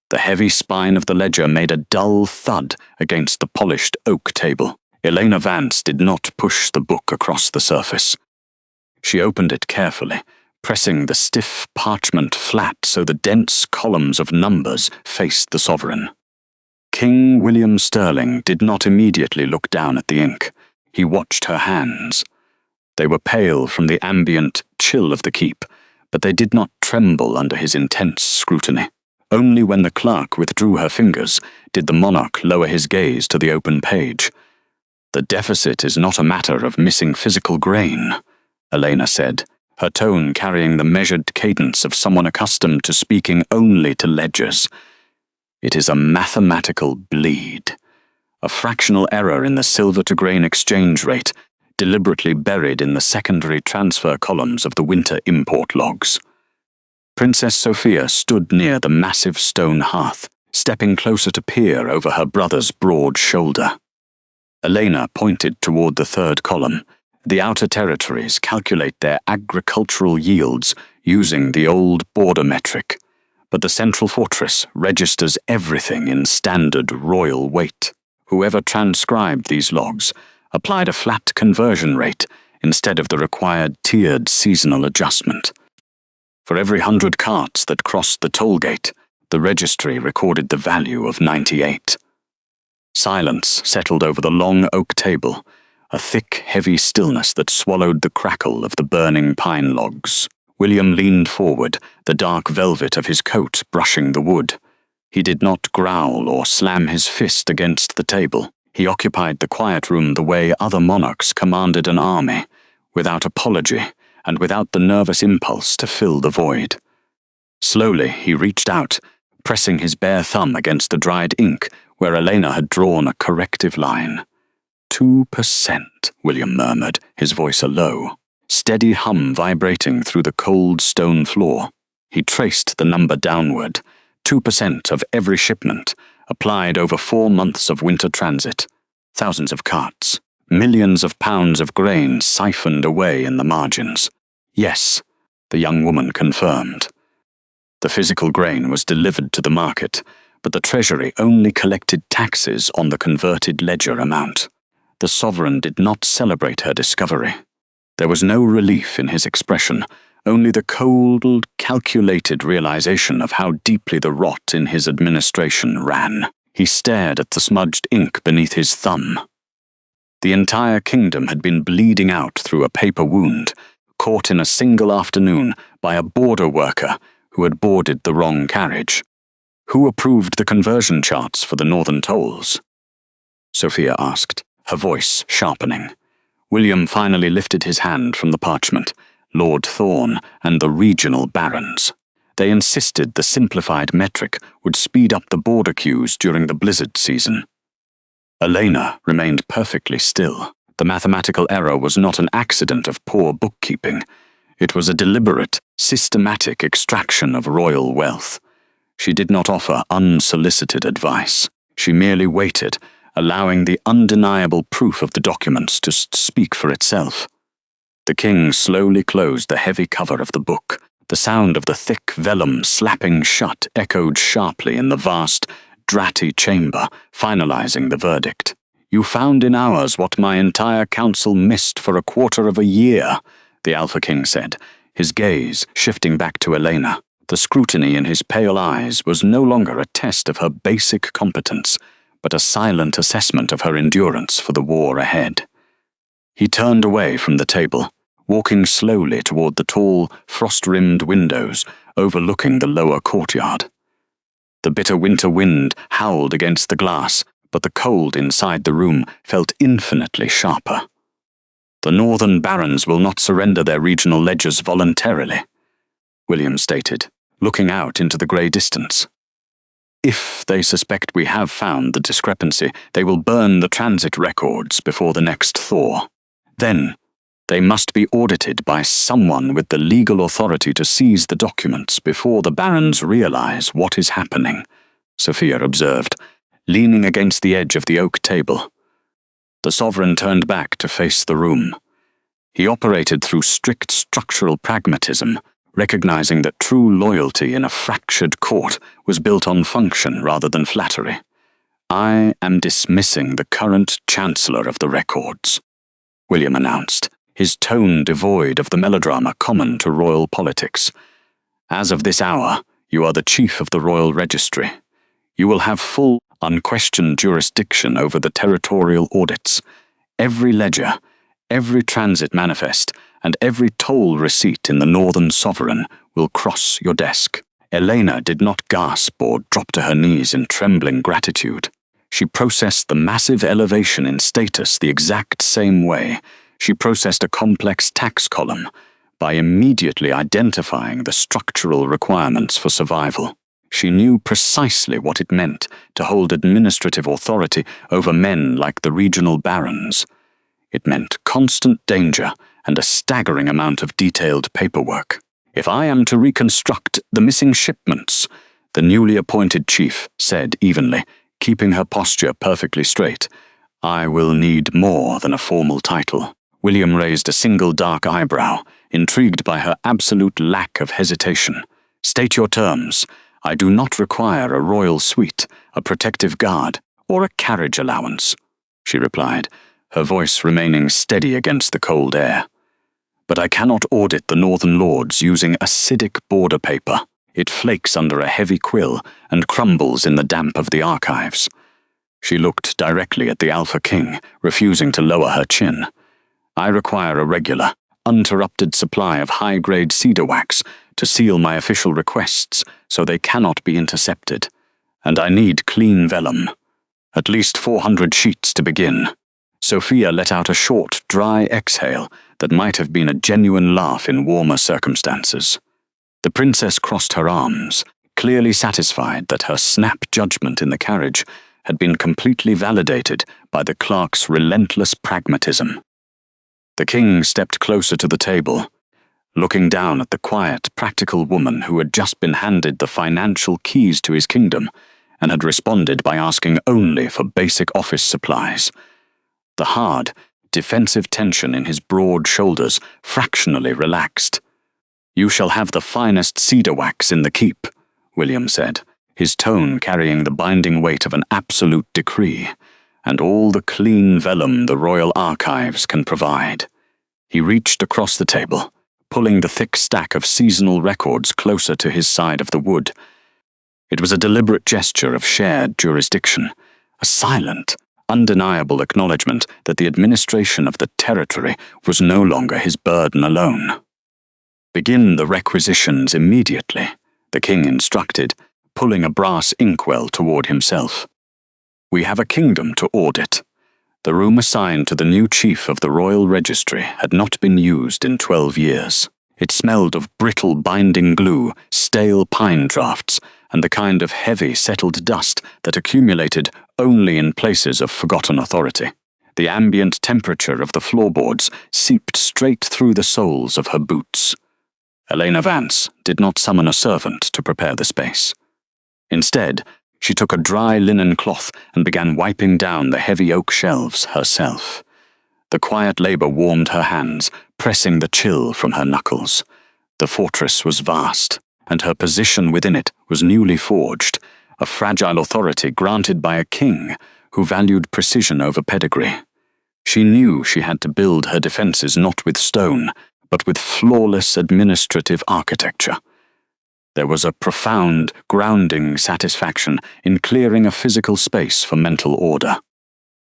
The heavy spine of the ledger made a dull thud against the polished oak table. Elena Vance did not push the book across the surface. She opened it carefully, pressing the stiff parchment flat so the dense columns of numbers faced the sovereign. King William Sterling did not immediately look down at the ink. He watched her hands. They were pale from the ambient chill of the keep, but they did not tremble under his intense scrutiny. Only when the clerk withdrew her fingers did the monarch lower his gaze to the open page. "The deficit is not a matter of missing physical grain," Elena said, her tone carrying the measured cadence of someone accustomed to speaking only to ledgers. "It is a mathematical bleed, a fractional error in the silver-to-grain exchange rate, deliberately buried in the secondary transfer columns of the winter import logs." Princess Sophia stood near the massive stone hearth, stepping closer to peer over her brother's broad shoulder. Elena pointed toward the 3rd column. "The outer territories calculate their agricultural yields using the old border metric, but the central fortress registers everything in standard royal weight. Whoever transcribed these logs applied a flat conversion rate instead of the required tiered seasonal adjustment. For every 100 carts that crossed the toll gate, the registry recorded the value of 98. Silence settled over the long oak table, a thick, heavy stillness that swallowed the crackle of the burning pine logs. William leaned forward, the dark velvet of his coat brushing the wood. He did not growl or slam his fist against the table. He occupied the quiet room the way other monarchs commanded an army, without apology, and without the nervous impulse to fill the void. Slowly he reached out, pressing his bare thumb against the dried ink where Elena had drawn a corrective line. 2%, William murmured, his voice a low, steady hum vibrating through the cold stone floor. He traced the number downward, 2% of every shipment, applied over 4 months of winter transit, thousands of carts. Millions of pounds of grain siphoned away in the margins. "Yes," the young woman confirmed. The physical grain was delivered to the market, but the Treasury only collected taxes on the converted ledger amount. The sovereign did not celebrate her discovery. There was no relief in his expression, only the cold, calculated realization of how deeply the rot in his administration ran. He stared at the smudged ink beneath his thumb. The entire kingdom had been bleeding out through a paper wound, caught in a single afternoon by a border worker who had boarded the wrong carriage. "Who approved the conversion charts for the northern tolls?" Sophia asked, her voice sharpening. William finally lifted his hand from the parchment. Lord Thorne and the regional barons. They insisted the simplified metric would speed up the border queues during the blizzard season. Elena remained perfectly still. The mathematical error was not an accident of poor bookkeeping. It was a deliberate, systematic extraction of royal wealth. She did not offer unsolicited advice. She merely waited, allowing the undeniable proof of the documents to speak for itself. The king slowly closed the heavy cover of the book. The sound of the thick vellum slapping shut echoed sharply in the vast, dratty chamber, finalizing the verdict. "You found in ours what my entire council missed for a quarter of a year," the Alpha King said, his gaze shifting back to Elena. The scrutiny in his pale eyes was no longer a test of her basic competence, but a silent assessment of her endurance for the war ahead. He turned away from the table, walking slowly toward the tall, frost-rimmed windows overlooking the lower courtyard. The bitter winter wind howled against the glass, but the cold inside the room felt infinitely sharper. The northern barons will not surrender their regional ledgers voluntarily, William stated, looking out into the grey distance. If they suspect we have found the discrepancy, they will burn the transit records before the next thaw. Then, they must be audited by someone with the legal authority to seize the documents before the barons realize what is happening, Sophia observed, leaning against the edge of the oak table. The sovereign turned back to face the room. He operated through strict structural pragmatism, recognizing that true loyalty in a fractured court was built on function rather than flattery. I am dismissing the current Chancellor of the Records, William announced, his tone devoid of the melodrama common to royal politics. As of this hour, you are the Chief of the Royal Registry. You will have full, unquestioned jurisdiction over the territorial audits. Every ledger, every transit manifest, and every toll receipt in the Northern Sovereign will cross your desk. Elena did not gasp or drop to her knees in trembling gratitude. She processed the massive elevation in status the exact same way she processed a complex tax column, by immediately identifying the structural requirements for survival. She knew precisely what it meant to hold administrative authority over men like the regional barons. It meant constant danger and a staggering amount of detailed paperwork. If I am to reconstruct the missing shipments, the newly appointed chief said evenly, keeping her posture perfectly straight, I will need more than a formal title. William raised a single dark eyebrow, intrigued by her absolute lack of hesitation. State your terms. I do not require a royal suite, a protective guard, or a carriage allowance, she replied, her voice remaining steady against the cold air. But I cannot audit the northern lords using acidic border paper. It flakes under a heavy quill and crumbles in the damp of the archives. She looked directly at the Alpha King, refusing to lower her chin. I require a regular, uninterrupted supply of high-grade cedar wax to seal my official requests so they cannot be intercepted. And I need clean vellum. At least 400 sheets to begin. Sophia let out a short, dry exhale that might have been a genuine laugh in warmer circumstances. The princess crossed her arms, clearly satisfied that her snap judgment in the carriage had been completely validated by the clerk's relentless pragmatism. The king stepped closer to the table, looking down at the quiet, practical woman who had just been handed the financial keys to his kingdom and had responded by asking only for basic office supplies. The hard, defensive tension in his broad shoulders fractionally relaxed. You shall have the finest cedar wax in the keep, William said, his tone carrying the binding weight of an absolute decree, and all the clean vellum the royal archives can provide. He reached across the table, pulling the thick stack of seasonal records closer to his side of the wood. It was a deliberate gesture of shared jurisdiction, a silent, undeniable acknowledgement that the administration of the territory was no longer his burden alone. Begin the requisitions immediately, the king instructed, pulling a brass inkwell toward himself. We have a kingdom to audit. The room assigned to the new chief of the royal registry had not been used in 12 years. It smelled of brittle binding glue, stale pine drafts, and the kind of heavy settled dust that accumulated only in places of forgotten authority. The ambient temperature of the floorboards seeped straight through the soles of her boots. Elena Vance did not summon a servant to prepare the space. Instead, she took a dry linen cloth and began wiping down the heavy oak shelves herself. The quiet labor warmed her hands, pressing the chill from her knuckles. The fortress was vast, and her position within it was newly forged, a fragile authority granted by a king who valued precision over pedigree. She knew she had to build her defenses not with stone, but with flawless administrative architecture. There was a profound, grounding satisfaction in clearing a physical space for mental order.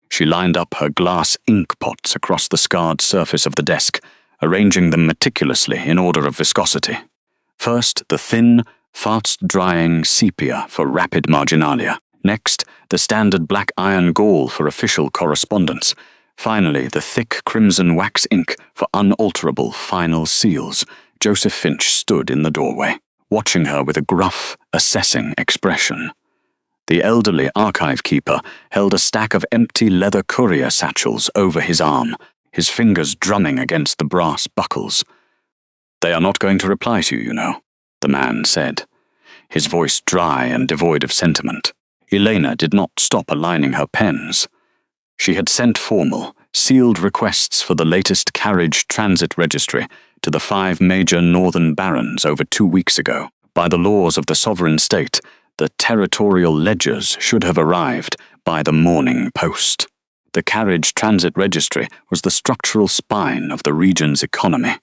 She lined up her glass ink pots across the scarred surface of the desk, arranging them meticulously in order of viscosity. First, the thin, fast-drying sepia for rapid marginalia. Next, the standard black iron gall for official correspondence, Finally, the thick crimson wax ink for unalterable final seals, Joseph Finch stood in the doorway, watching her with a gruff, assessing expression. The elderly archive keeper held a stack of empty leather courier satchels over his arm, his fingers drumming against the brass buckles. "They are not going to reply to you, you know," the man said, his voice dry and devoid of sentiment. Elena did not stop aligning her pens. She had sent formal, sealed requests for the latest Carriage transit registry to the 5 major northern barons over 2 weeks ago. By the laws of the sovereign state, the territorial ledgers should have arrived by the morning post. The Carriage transit registry was the structural spine of the region's economy.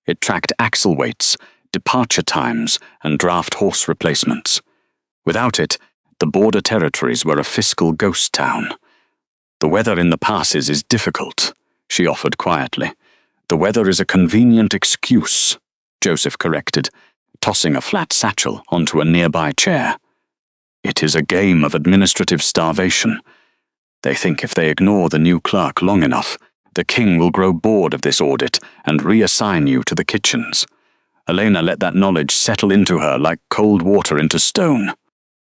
It tracked axle weights, departure times, and draft horse replacements. Without it, the border territories were a fiscal ghost town. "The weather in the passes is difficult," she offered quietly. "The weather is a convenient excuse," Joseph corrected, tossing a flat satchel onto a nearby chair. "It is a game of administrative starvation. They think if they ignore the new clerk long enough, the king will grow bored of this audit and reassign you to the kitchens." Elena let that knowledge settle into her like cold water into stone.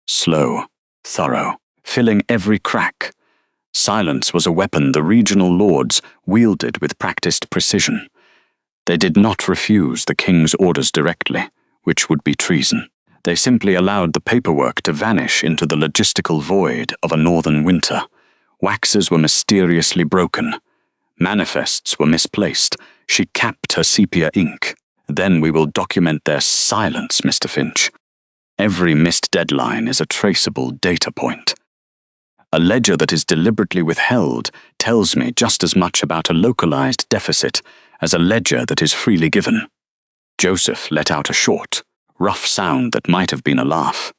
Slow, thorough, filling every crack. Silence was a weapon the regional lords wielded with practiced precision. They did not refuse the king's orders directly, which would be treason. They simply allowed the paperwork to vanish into the logistical void of a northern winter. Waxes were mysteriously broken. Manifests were misplaced. She capped her sepia ink. "Then we will document their silence, Mr. Finch. Every missed deadline is a traceable data point. A ledger that is deliberately withheld tells me just as much about a localized deficit as a ledger that is freely given." Joseph let out a short, rough sound that might have been a laugh.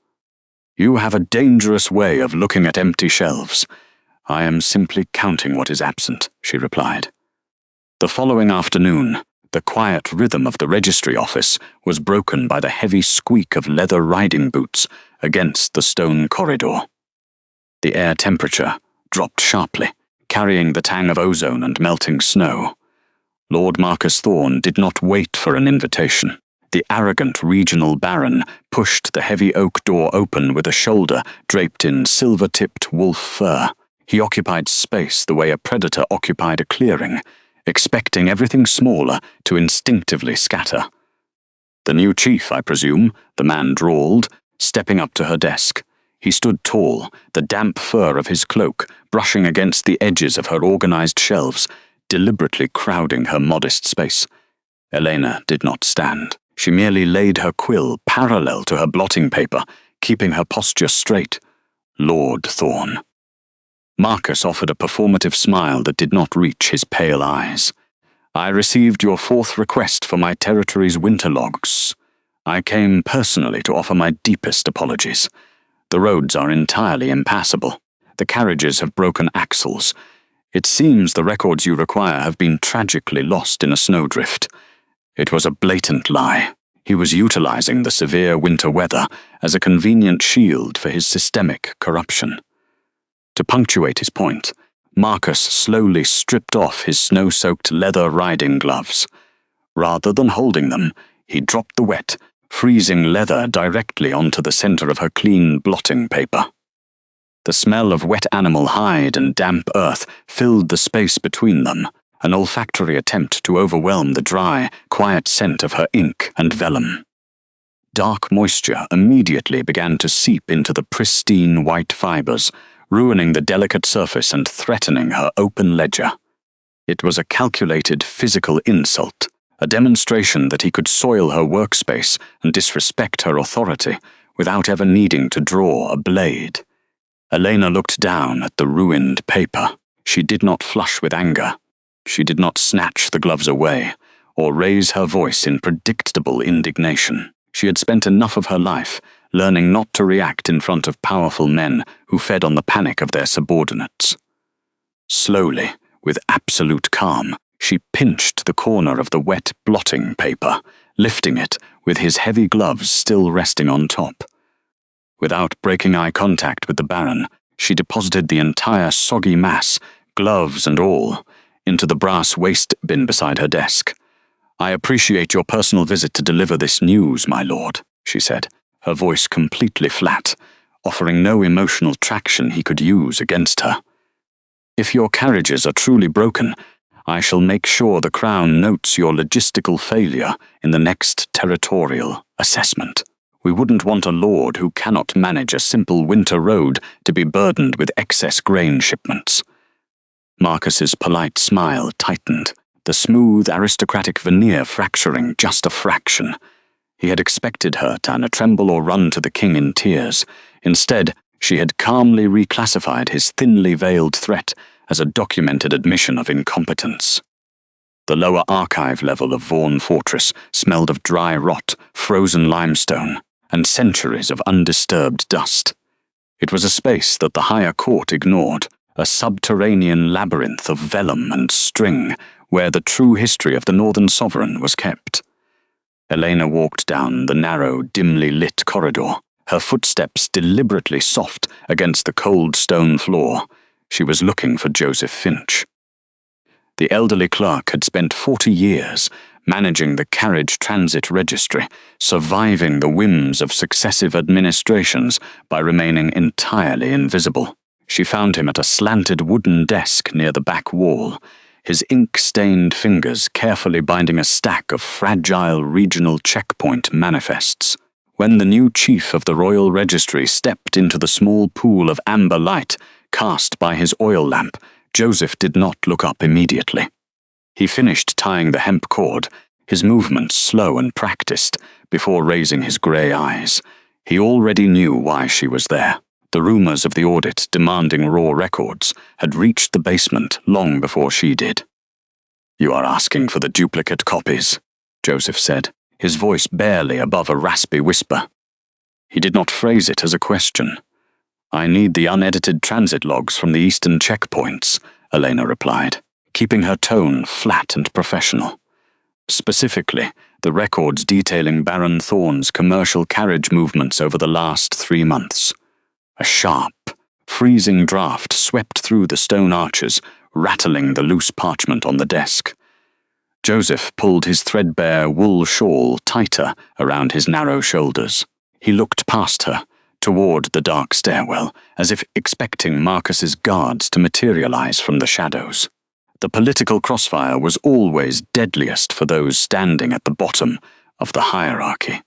"You have a dangerous way of looking at empty shelves. I am simply counting what is absent," she replied. The following afternoon, the quiet rhythm of the registry office was broken by the heavy squeak of leather riding boots against the stone corridor. The air temperature dropped sharply, carrying the tang of ozone and melting snow. Lord Marcus Thorne did not wait for an invitation. The arrogant regional baron pushed the heavy oak door open with a shoulder draped in silver-tipped wolf fur. He occupied space the way a predator occupied a clearing, expecting everything smaller to instinctively scatter. "The new chief, I presume," the man drawled, stepping up to her desk. He stood tall, the damp fur of his cloak brushing against the edges of her organized shelves, deliberately crowding her modest space. Elena did not stand. She merely laid her quill parallel to her blotting paper, keeping her posture straight. Lord Thorne. Marcus offered a performative smile that did not reach his pale eyes. "I received your 4th request for my territory's winter logs. I came personally to offer my deepest apologies. The roads are entirely impassable. The carriages have broken axles. It seems the records you require have been tragically lost in a snowdrift." It was a blatant lie. He was utilizing the severe winter weather as a convenient shield for his systemic corruption. To punctuate his point, Marcus slowly stripped off his snow-soaked leather riding gloves. Rather than holding them, he dropped the wet, freezing leather directly onto the center of her clean blotting paper. The smell of wet animal hide and damp earth filled the space between them, an olfactory attempt to overwhelm the dry, quiet scent of her ink and vellum. Dark moisture immediately began to seep into the pristine white fibers, ruining the delicate surface and threatening her open ledger. It was a calculated physical insult, a demonstration that he could soil her workspace and disrespect her authority without ever needing to draw a blade. Elena looked down at the ruined paper. She did not flush with anger. She did not snatch the gloves away, or raise her voice in predictable indignation. She had spent enough of her life learning not to react in front of powerful men who fed on the panic of their subordinates. Slowly, with absolute calm, she pinched the corner of the wet blotting paper, lifting it with his heavy gloves still resting on top. Without breaking eye contact with the Baron, she deposited the entire soggy mass gloves and all, into the brass waste bin beside her desk. "I appreciate your personal visit to deliver this news, my lord," she said, her voice completely flat, offering no emotional traction he could use against her. "If your carriages are truly broken, I shall make sure the Crown notes your logistical failure in the next territorial assessment. We wouldn't want a lord who cannot manage a simple winter road to be burdened with excess grain shipments." Marcus's polite smile tightened, the smooth aristocratic veneer fracturing just a fraction. He had expected her to tremble or run to the king in tears. Instead, she had calmly reclassified his thinly veiled threat as a documented admission of incompetence. The lower archive level of Vaughan Fortress smelled of dry rot, frozen limestone, and centuries of undisturbed dust. It was a space that the higher court ignored, a subterranean labyrinth of vellum and string where the true history of the Northern Sovereign was kept. Elena walked down the narrow, dimly lit corridor, her footsteps deliberately soft against the cold stone floor. She was looking for Joseph Finch. The elderly clerk had spent 40 years managing the Carriage Transit Registry, surviving the whims of successive administrations by remaining entirely invisible. She found him at a slanted wooden desk near the back wall, his ink-stained fingers carefully binding a stack of fragile regional checkpoint manifests. When the new chief of the Royal Registry stepped into the small pool of amber light cast by his oil lamp, Joseph did not look up immediately. He finished tying the hemp cord, his movements slow and practiced, before raising his grey eyes. He already knew why she was there. The rumours of the audit demanding raw records had reached the basement long before she did. "You are asking for the duplicate copies," Joseph said, his voice barely above a raspy whisper. He did not phrase it as a question. "I need the unedited transit logs from the eastern checkpoints," Elena replied, keeping her tone flat and professional. "Specifically, the records detailing Baron Thorne's commercial carriage movements over the last 3 months." A sharp, freezing draft swept through the stone arches, rattling the loose parchment on the desk. Joseph pulled his threadbare wool shawl tighter around his narrow shoulders. He looked past her, toward the dark stairwell, as if expecting Marcus's guards to materialize from the shadows. The political crossfire was always deadliest for those standing at the bottom of the hierarchy.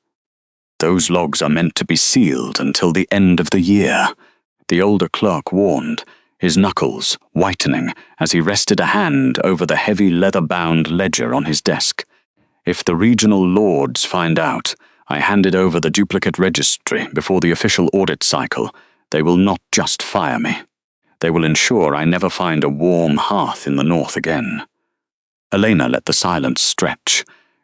"Those logs are meant to be sealed until the end of the year," the older clerk warned, his knuckles whitening as he rested a hand over the heavy leather-bound ledger on his desk. "If the regional lords find out I handed over the duplicate registry before the official audit cycle, they will not just fire me. They will ensure I never find a warm hearth in the north again." Elena let the silence stretch.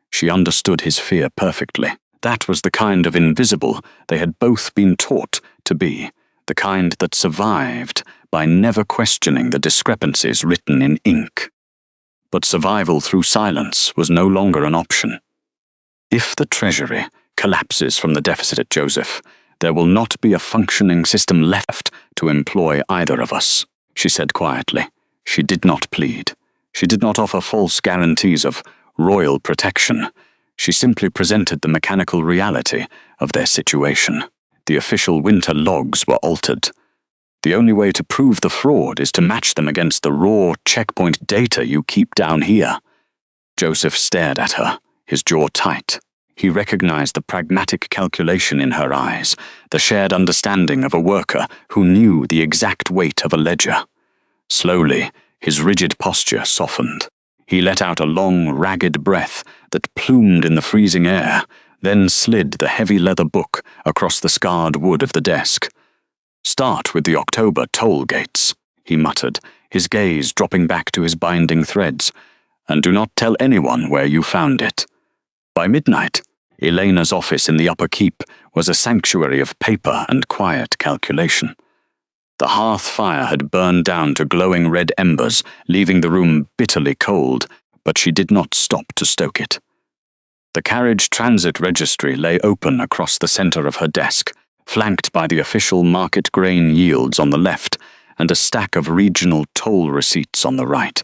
She understood his fear perfectly. That was the kind of invisible they had both been taught to be, the kind that survived by never questioning the discrepancies written in ink. But survival through silence was no longer an option. "If the Treasury collapses from the deficit at Joseph, there will not be a functioning system left to employ either of us," she said quietly. She did not plead. She did not offer false guarantees of royal protection. She simply presented the mechanical reality of their situation. The official winter logs were altered. The only way to prove the fraud is to match them against the raw checkpoint data you keep down here. Joseph stared at her, his jaw tight. He recognized the pragmatic calculation in her eyes, the shared understanding of a worker who knew the exact weight of a ledger. Slowly, his rigid posture softened. He let out a long, ragged breath that plumed in the freezing air, then slid the heavy leather book across the scarred wood of the desk. "Start with the October toll gates," he muttered, his gaze dropping back to his binding threads, "and do not tell anyone where you found it." By midnight, Elena's office in the upper keep was a sanctuary of paper and quiet calculation. The hearth fire had burned down to glowing red embers, leaving the room bitterly cold, but she did not stop to stoke it. The Carriage Transit Registry lay open across the center of her desk, flanked by the official market grain yields on the left and a stack of regional toll receipts on the right.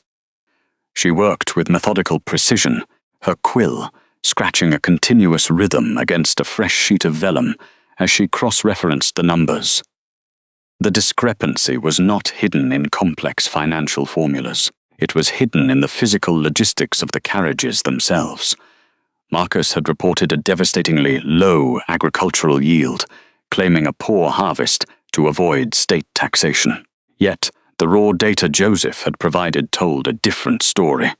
She worked with methodical precision, her quill scratching a continuous rhythm against a fresh sheet of vellum as she cross-referenced the numbers. The discrepancy was not hidden in complex financial formulas. It was hidden in the physical logistics of the carriages themselves. Marcus had reported a devastatingly low agricultural yield, claiming a poor harvest to avoid state taxation. Yet, the raw data Joseph had provided told a different story.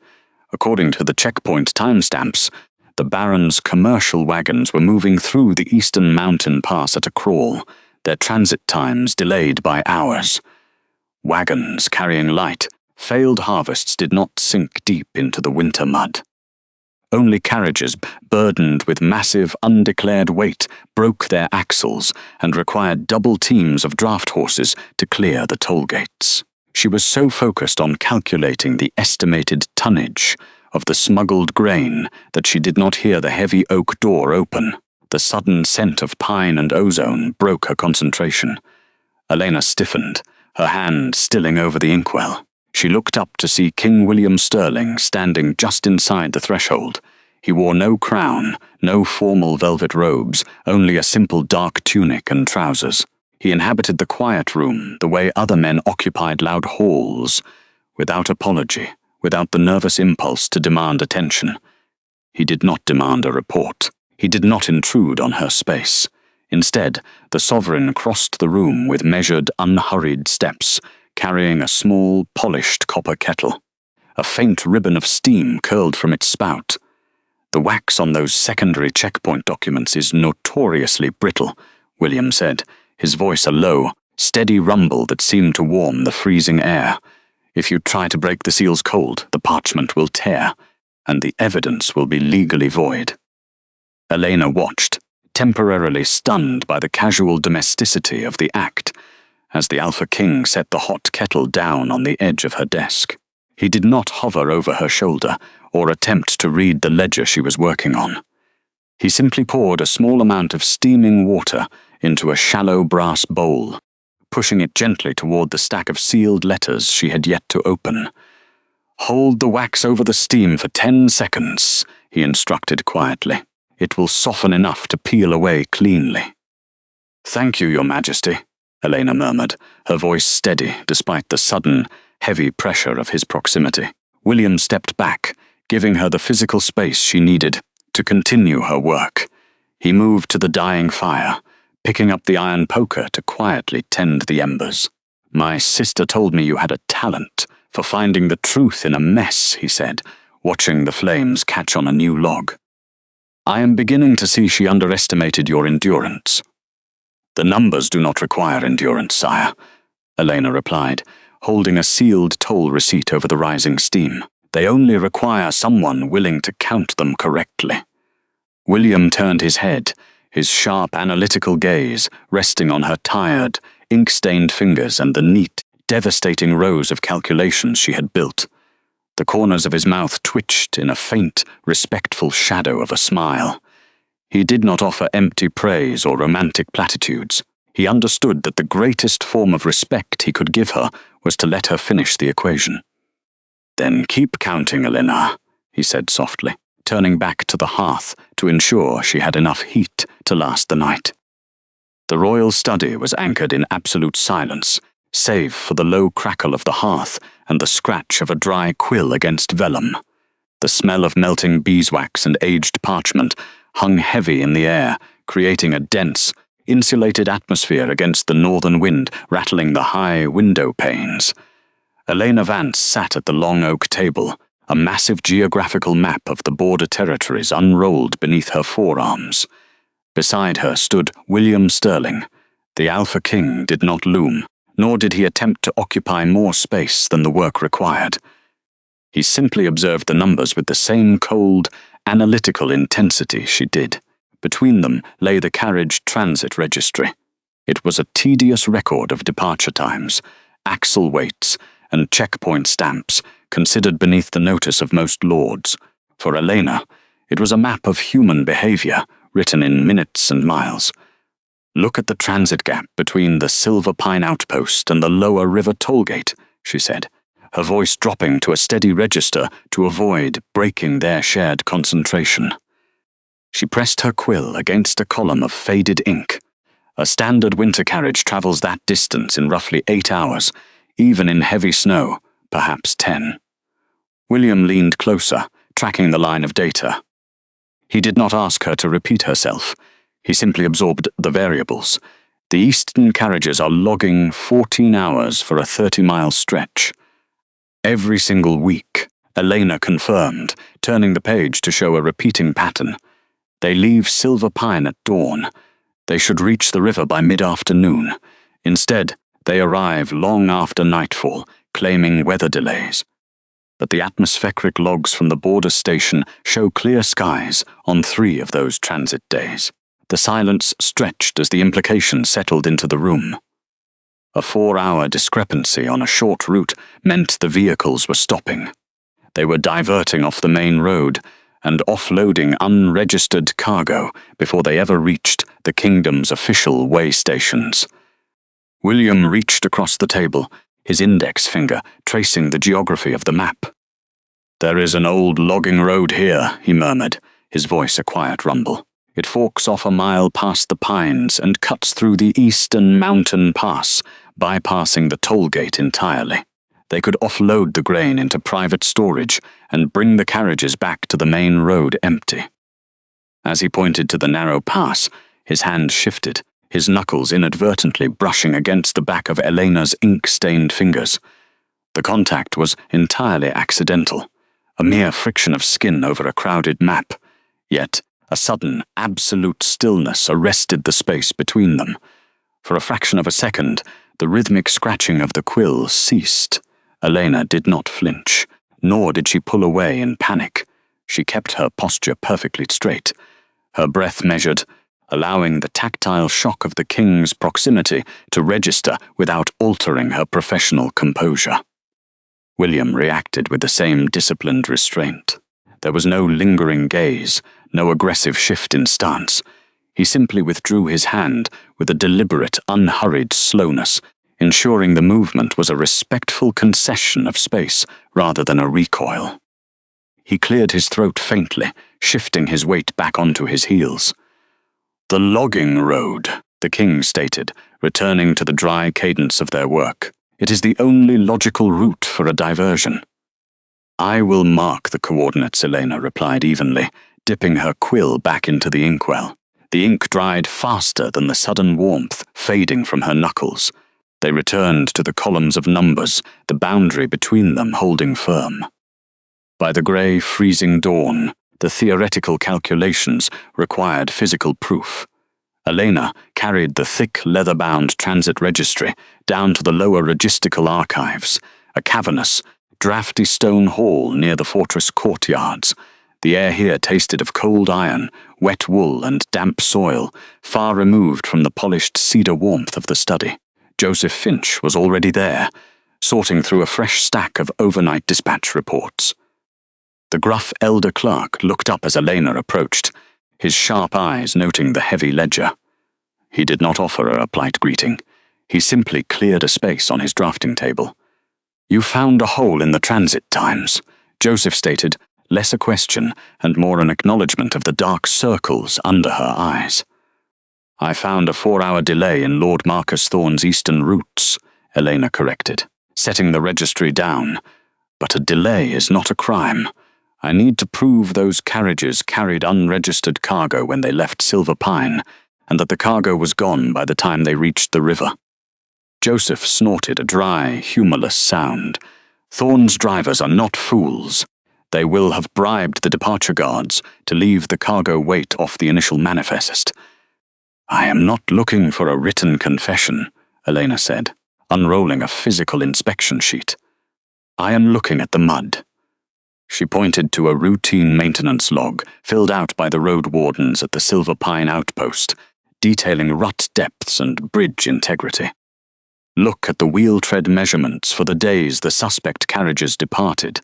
According to the checkpoint timestamps, the Baron's commercial wagons were moving through the eastern mountain pass at a crawl, their transit times delayed by hours. Wagons carrying light, failed harvests did not sink deep into the winter mud. Only carriages burdened with massive undeclared weight broke their axles and required double teams of draft horses to clear the toll gates. She was so focused on calculating the estimated tonnage of the smuggled grain that she did not hear the heavy oak door open. The sudden scent of pine and ozone broke her concentration. Elena stiffened, her hand stilling over the inkwell. She looked up to see King William Sterling standing just inside the threshold. He wore no crown, no formal velvet robes, only a simple dark tunic and trousers. He inhabited the quiet room the way other men occupied loud halls, without apology, without the nervous impulse to demand attention. He did not demand a report. He did not intrude on her space. Instead, the sovereign crossed the room with measured, unhurried steps, carrying a small, polished copper kettle. A faint ribbon of steam curled from its spout. The wax on those secondary checkpoint documents is notoriously brittle, William said, his voice a low, steady rumble that seemed to warm the freezing air. If you try to break the seals cold, the parchment will tear, and the evidence will be legally void. Elena watched, temporarily stunned by the casual domesticity of the act, as the Alpha King set the hot kettle down on the edge of her desk. He did not hover over her shoulder or attempt to read the ledger she was working on. He simply poured a small amount of steaming water into a shallow brass bowl, pushing it gently toward the stack of sealed letters she had yet to open. "Hold the wax over the steam for 10 seconds, he instructed quietly. "It will soften enough to peel away cleanly." "Thank you, Your Majesty," Elena murmured, her voice steady despite the sudden, heavy pressure of his proximity. William stepped back, giving her the physical space she needed to continue her work. He moved to the dying fire, picking up the iron poker to quietly tend the embers. "My sister told me you had a talent for finding the truth in a mess," he said, watching the flames catch on a new log. "I am beginning to see she underestimated your endurance." "The numbers do not require endurance, sire," Elena replied, holding a sealed toll receipt over the rising steam. "They only require someone willing to count them correctly." William turned his head, his sharp analytical gaze resting on her tired, ink-stained fingers and the neat, devastating rows of calculations she had built. The corners of his mouth twitched in a faint, respectful shadow of a smile. He did not offer empty praise or romantic platitudes. He understood that the greatest form of respect he could give her was to let her finish the equation. "Then keep counting, Elena," he said softly, turning back to the hearth to ensure she had enough heat to last the night. The royal study was anchored in absolute silence, save for the low crackle of the hearth and the scratch of a dry quill against vellum. The smell of melting beeswax and aged parchment hung heavy in the air, creating a dense, insulated atmosphere against the northern wind rattling the high window panes. Elena Vance sat at the long oak table, a massive geographical map of the border territories unrolled beneath her forearms. Beside her stood William Sterling. The Alpha King did not loom, nor did he attempt to occupy more space than the work required. He simply observed the numbers with the same cold, analytical intensity she did. Between them lay the carriage transit registry. It was a tedious record of departure times, axle weights, and checkpoint stamps considered beneath the notice of most lords. For Elena, it was a map of human behavior written in minutes and miles. "Look at the transit gap between the Silver Pine outpost and the lower river tollgate," she said, her voice dropping to a steady register to avoid breaking their shared concentration. She pressed her quill against a column of faded ink. A standard winter carriage travels that distance in roughly 8 hours, even in heavy snow, perhaps 10. William leaned closer, tracking the line of data. He did not ask her to repeat herself. He simply absorbed the variables. The eastern carriages are logging 14 hours for a 30-mile stretch. Every single week, Elena confirmed, turning the page to show a repeating pattern. They leave Silver Pine at dawn. They should reach the river by mid-afternoon. Instead, they arrive long after nightfall, claiming weather delays. But the atmospheric logs from the border station show clear skies on 3 of those transit days. The silence stretched as the implications settled into the room. A 4-hour discrepancy on a short route meant the vehicles were stopping. They were diverting off the main road and offloading unregistered cargo before they ever reached the kingdom's official way stations. William reached across the table, his index finger tracing the geography of the map. "There is an old logging road here," he murmured, his voice a quiet rumble. "It forks off a mile past the pines and cuts through the eastern mountain pass, bypassing the toll gate entirely. They could offload the grain into private storage and bring the carriages back to the main road empty." As he pointed to the narrow pass, his hand shifted, his knuckles inadvertently brushing against the back of Elena's ink-stained fingers. The contact was entirely accidental, a mere friction of skin over a crowded map, yet a sudden, absolute stillness arrested the space between them. For a fraction of a second, the rhythmic scratching of the quill ceased. Elena did not flinch, nor did she pull away in panic. She kept her posture perfectly straight, her breath measured, allowing the tactile shock of the king's proximity to register without altering her professional composure. William reacted with the same disciplined restraint. There was no lingering gaze, no aggressive shift in stance. He simply withdrew his hand with a deliberate, unhurried slowness, ensuring the movement was a respectful concession of space rather than a recoil. He cleared his throat faintly, shifting his weight back onto his heels. "The logging road," the king stated, returning to the dry cadence of their work. "It is the only logical route for a diversion." "I will mark the coordinates," Elena replied evenly, dipping her quill back into the inkwell. The ink dried faster than the sudden warmth fading from her knuckles. They returned to the columns of numbers, the boundary between them holding firm. By the grey, freezing dawn, the theoretical calculations required physical proof. Elena carried the thick, leather-bound transit registry down to the lower logistical archives, a cavernous, drafty stone hall near the fortress courtyards. The air here tasted of cold iron, wet wool, and damp soil, far removed from the polished cedar warmth of the study. Joseph Finch was already there, sorting through a fresh stack of overnight dispatch reports. The gruff elder clerk looked up as Elena approached, his sharp eyes noting the heavy ledger. He did not offer her a polite greeting. He simply cleared a space on his drafting table. "You found a hole in the transit times," Joseph stated, less a question and more an acknowledgement of the dark circles under her eyes. "I found a 4-hour delay in Lord Marcus Thorne's eastern routes," Elena corrected, setting the registry down. "But a delay is not a crime. I need to prove those carriages carried unregistered cargo when they left Silver Pine, and that the cargo was gone by the time they reached the river." Joseph snorted a dry, humorless sound. "Thorne's drivers are not fools. They will have bribed the departure guards to leave the cargo weight off the initial manifest." "I am not looking for a written confession," Elena said, unrolling a physical inspection sheet. "I am looking at the mud." She pointed to a routine maintenance log filled out by the road wardens at the Silver Pine outpost, detailing rut depths and bridge integrity. "Look at the wheel tread measurements for the days the suspect carriages departed,"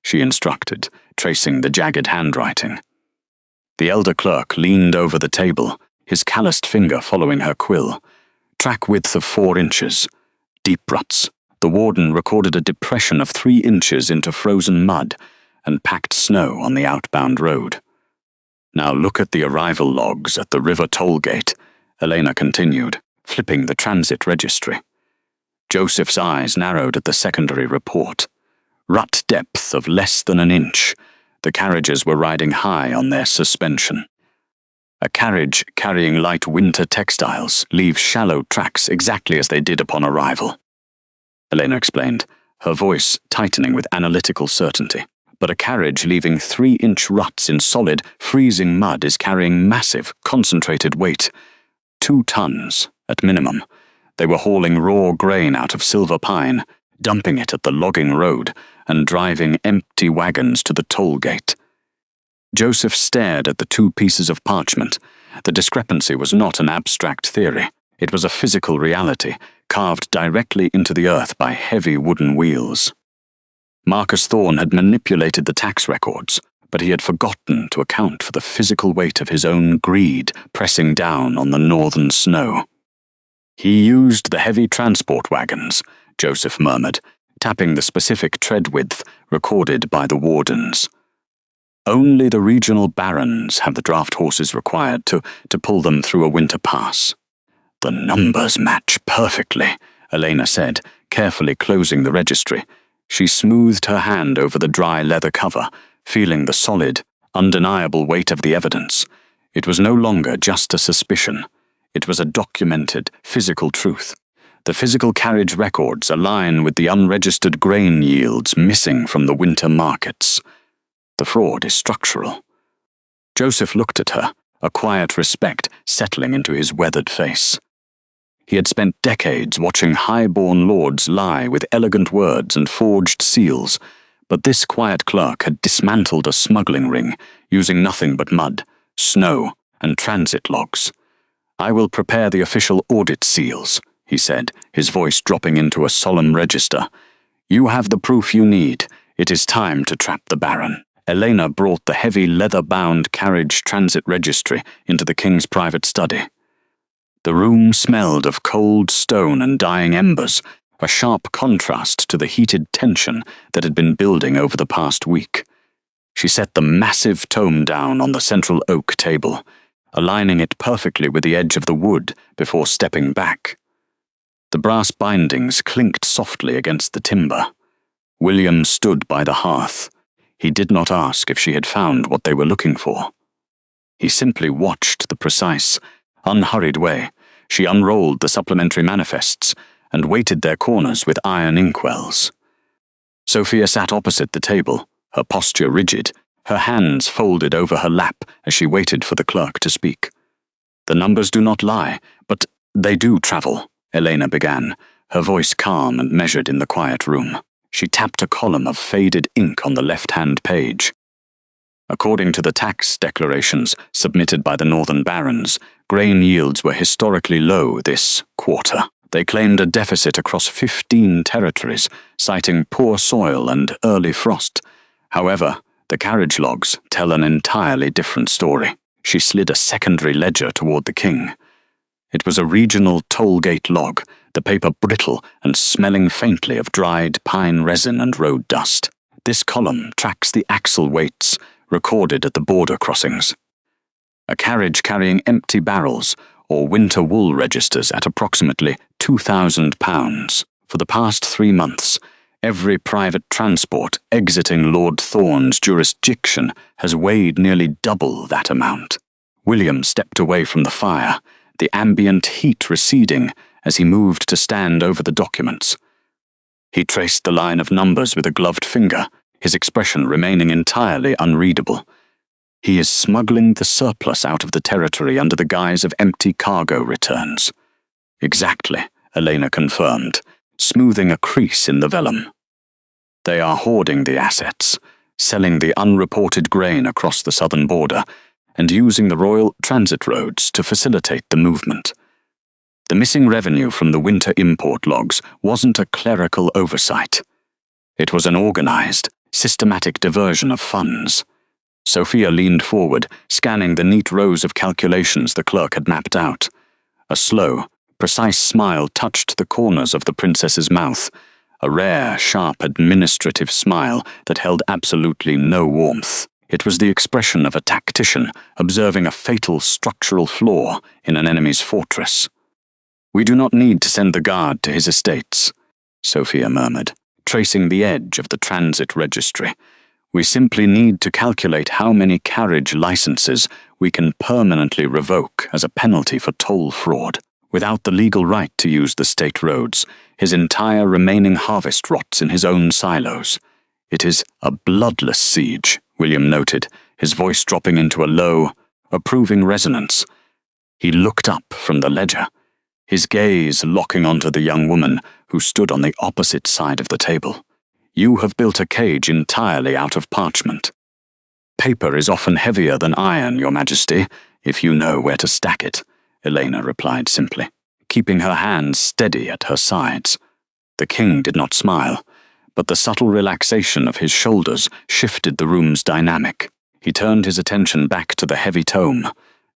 she instructed, tracing the jagged handwriting. The elder clerk leaned over the table, his calloused finger following her quill. Track width of 4 inches. Deep ruts. The warden recorded a depression of 3 inches into frozen mud and packed snow on the outbound road. Now look at the arrival logs at the river toll gate, Elena continued, flipping the transit registry. Joseph's eyes narrowed at the secondary report. Rut depth of less than an inch. The carriages were riding high on their suspension. A carriage carrying light winter textiles leaves shallow tracks exactly as they did upon arrival, Elena explained, her voice tightening with analytical certainty. But a carriage leaving 3-inch ruts in solid, freezing mud is carrying massive, concentrated weight. 2 tons, at minimum. They were hauling raw grain out of silver pine, dumping it at the logging road, and driving empty wagons to the toll gate. Joseph stared at the 2 pieces of parchment. The discrepancy was not an abstract theory. It was a physical reality, carved directly into the earth by heavy wooden wheels. Marcus Thorne had manipulated the tax records, but he had forgotten to account for the physical weight of his own greed pressing down on the northern snow. He used the heavy transport wagons, Joseph murmured, tapping the specific tread width recorded by the wardens. Only the regional barons have the draft horses required to pull them through a winter pass. The numbers match perfectly, Elena said, carefully closing the registry. She smoothed her hand over the dry leather cover, feeling the solid, undeniable weight of the evidence. It was no longer just a suspicion. It was a documented, physical truth. The physical carriage records align with the unregistered grain yields missing from the winter markets. The fraud is structural. Joseph looked at her, a quiet respect settling into his weathered face. He had spent decades watching high-born lords lie with elegant words and forged seals, but this quiet clerk had dismantled a smuggling ring, using nothing but mud, snow, and transit logs. "I will prepare the official audit seals," he said, his voice dropping into a solemn register. "You have the proof you need. It is time to trap the Baron." Elena brought the heavy leather-bound carriage transit registry into the king's private study. The room smelled of cold stone and dying embers, a sharp contrast to the heated tension that had been building over the past week. She set the massive tome down on the central oak table, aligning it perfectly with the edge of the wood before stepping back. The brass bindings clinked softly against the timber. William stood by the hearth. He did not ask if she had found what they were looking for. He simply watched the precise, unhurried way she unrolled the supplementary manifests and weighted their corners with iron inkwells. Sophia sat opposite the table, her posture rigid, her hands folded over her lap as she waited for the clerk to speak. "The numbers do not lie, but they do travel," Elena began, her voice calm and measured in the quiet room. She tapped a column of faded ink on the left-hand page. According to the tax declarations submitted by the northern barons, grain yields were historically low this quarter. They claimed a deficit across 15 territories, citing poor soil and early frost. However, the carriage logs tell an entirely different story. She slid a secondary ledger toward the king. It was a regional toll gate log, the paper brittle and smelling faintly of dried pine resin and road dust. This column tracks the axle weights recorded at the border crossings. A carriage carrying empty barrels or winter wool registers at approximately £2,000. For the past 3 months, every private transport exiting Lord Thorne's jurisdiction has weighed nearly double that amount. William stepped away from the fire, the ambient heat receding as he moved to stand over the documents. He traced the line of numbers with a gloved finger, his expression remaining entirely unreadable. He is smuggling the surplus out of the territory under the guise of empty cargo returns. Exactly, Elena confirmed, smoothing a crease in the vellum. They are hoarding the assets, selling the unreported grain across the southern border, and using the royal transit roads to facilitate the movement. The missing revenue from the winter import logs wasn't a clerical oversight. It was an organized, systematic diversion of funds. Sophia leaned forward, scanning the neat rows of calculations the clerk had mapped out. A slow, precise smile touched the corners of the princess's mouth, a rare, sharp, administrative smile that held absolutely no warmth. It was the expression of a tactician observing a fatal structural flaw in an enemy's fortress. "We do not need to send the guard to his estates," Sophia murmured, tracing the edge of the transit registry. "We simply need to calculate how many carriage licenses we can permanently revoke as a penalty for toll fraud. Without the legal right to use the state roads, his entire remaining harvest rots in his own silos. It is a bloodless siege," William noted, his voice dropping into a low, approving resonance. He looked up from the ledger, his gaze locking onto the young woman who stood on the opposite side of the table. "You have built a cage entirely out of parchment. Paper is often heavier than iron, Your Majesty, if you know where to stack it," Elena replied simply, keeping her hands steady at her sides. The king did not smile, but the subtle relaxation of his shoulders shifted the room's dynamic. He turned his attention back to the heavy tome.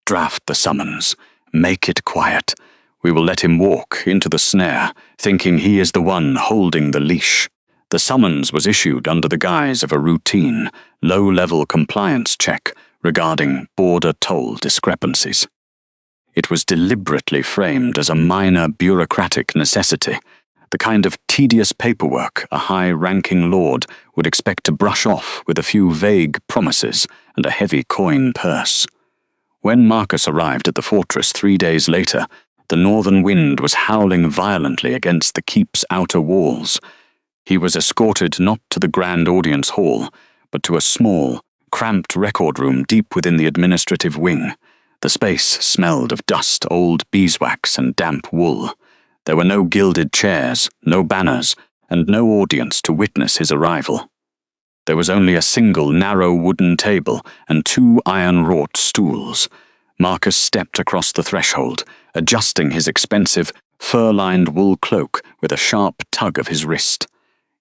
"Draft the summons. Make it quiet. We will let him walk into the snare, thinking he is the one holding the leash." The summons was issued under the guise of a routine, low-level compliance check regarding border toll discrepancies. It was deliberately framed as a minor bureaucratic necessity, the kind of tedious paperwork a high-ranking lord would expect to brush off with a few vague promises and a heavy coin purse. When Marcus arrived at the fortress 3 days later, the northern wind was howling violently against the keep's outer walls. He was escorted not to the grand audience hall, but to a small, cramped record room deep within the administrative wing. The space smelled of dust, old beeswax, and damp wool. There were no gilded chairs, no banners, and no audience to witness his arrival. There was only a single narrow wooden table and 2 iron-wrought stools. Marcus stepped across the threshold, adjusting his expensive, fur-lined wool cloak with a sharp tug of his wrist.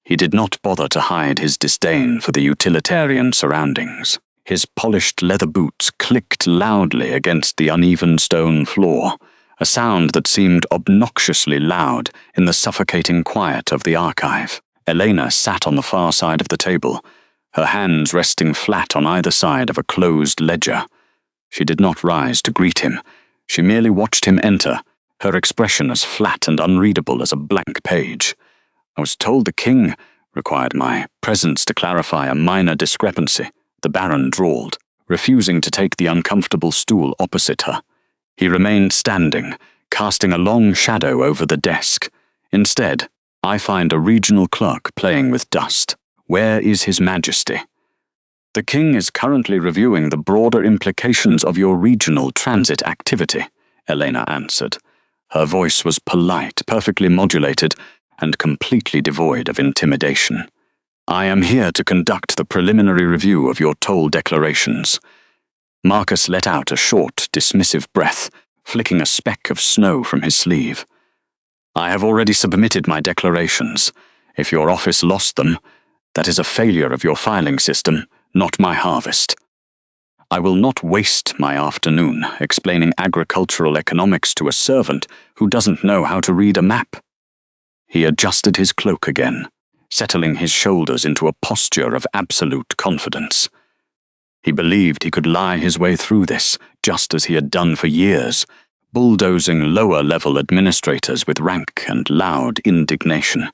He did not bother to hide his disdain for the utilitarian surroundings. His polished leather boots clicked loudly against the uneven stone floor, a sound that seemed obnoxiously loud in the suffocating quiet of the archive. Elena sat on the far side of the table, her hands resting flat on either side of a closed ledger. She did not rise to greet him. She merely watched him enter, her expression as flat and unreadable as a blank page. "I was told the king required my presence to clarify a minor discrepancy," the Baron drawled, refusing to take the uncomfortable stool opposite her. He remained standing, casting a long shadow over the desk. "Instead, I find a regional clerk playing with dust. Where is His Majesty?" "The king is currently reviewing the broader implications of your regional transit activity," Elena answered. Her voice was polite, perfectly modulated, and completely devoid of intimidation. "I am here to conduct the preliminary review of your toll declarations." Marcus let out a short, dismissive breath, flicking a speck of snow from his sleeve. "I have already submitted my declarations. If your office lost them, that is a failure of your filing system, not my harvest. I will not waste my afternoon explaining agricultural economics to a servant who doesn't know how to read a map." He adjusted his cloak again, settling his shoulders into a posture of absolute confidence. He believed he could lie his way through this, just as he had done for years, bulldozing lower-level administrators with rank and loud indignation.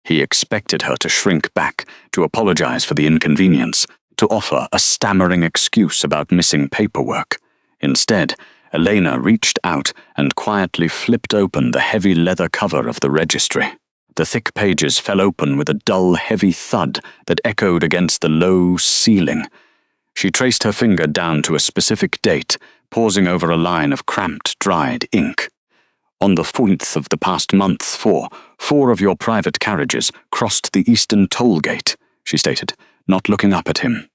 He expected her to shrink back, to apologize for the inconvenience, to offer a stammering excuse about missing paperwork. Instead, Elena reached out and quietly flipped open the heavy leather cover of the registry. The thick pages fell open with a dull, heavy thud that echoed against the low ceiling. She traced her finger down to a specific date, pausing over a line of cramped, dried ink. "On the 4th of the past month, four of your private carriages crossed the eastern toll gate," she stated, not looking up at him.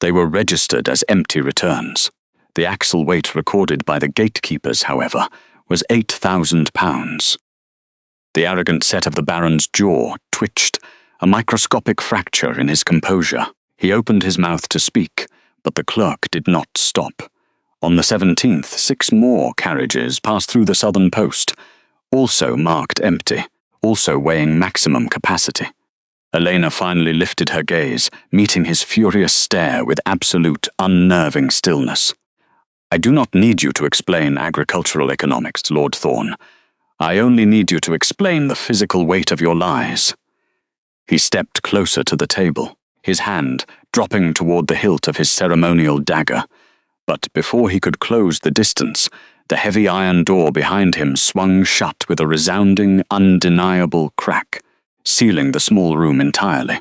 They were registered as empty returns. The axle weight recorded by the gatekeepers, however, was 8,000 pounds. The arrogant set of the Baron's jaw twitched, a microscopic fracture in his composure. He opened his mouth to speak, But the clerk did not stop. On the 17th, 6 more carriages passed through the southern post, also marked empty, also weighing maximum capacity. Elena finally lifted her gaze, meeting his furious stare with absolute, unnerving stillness. "I do not need you to explain agricultural economics, Lord Thorn. I only need you to explain the physical weight of your lies." He stepped closer to the table, his hand dropping toward the hilt of his ceremonial dagger. But before he could close the distance, the heavy iron door behind him swung shut with a resounding, undeniable crack, sealing the small room entirely.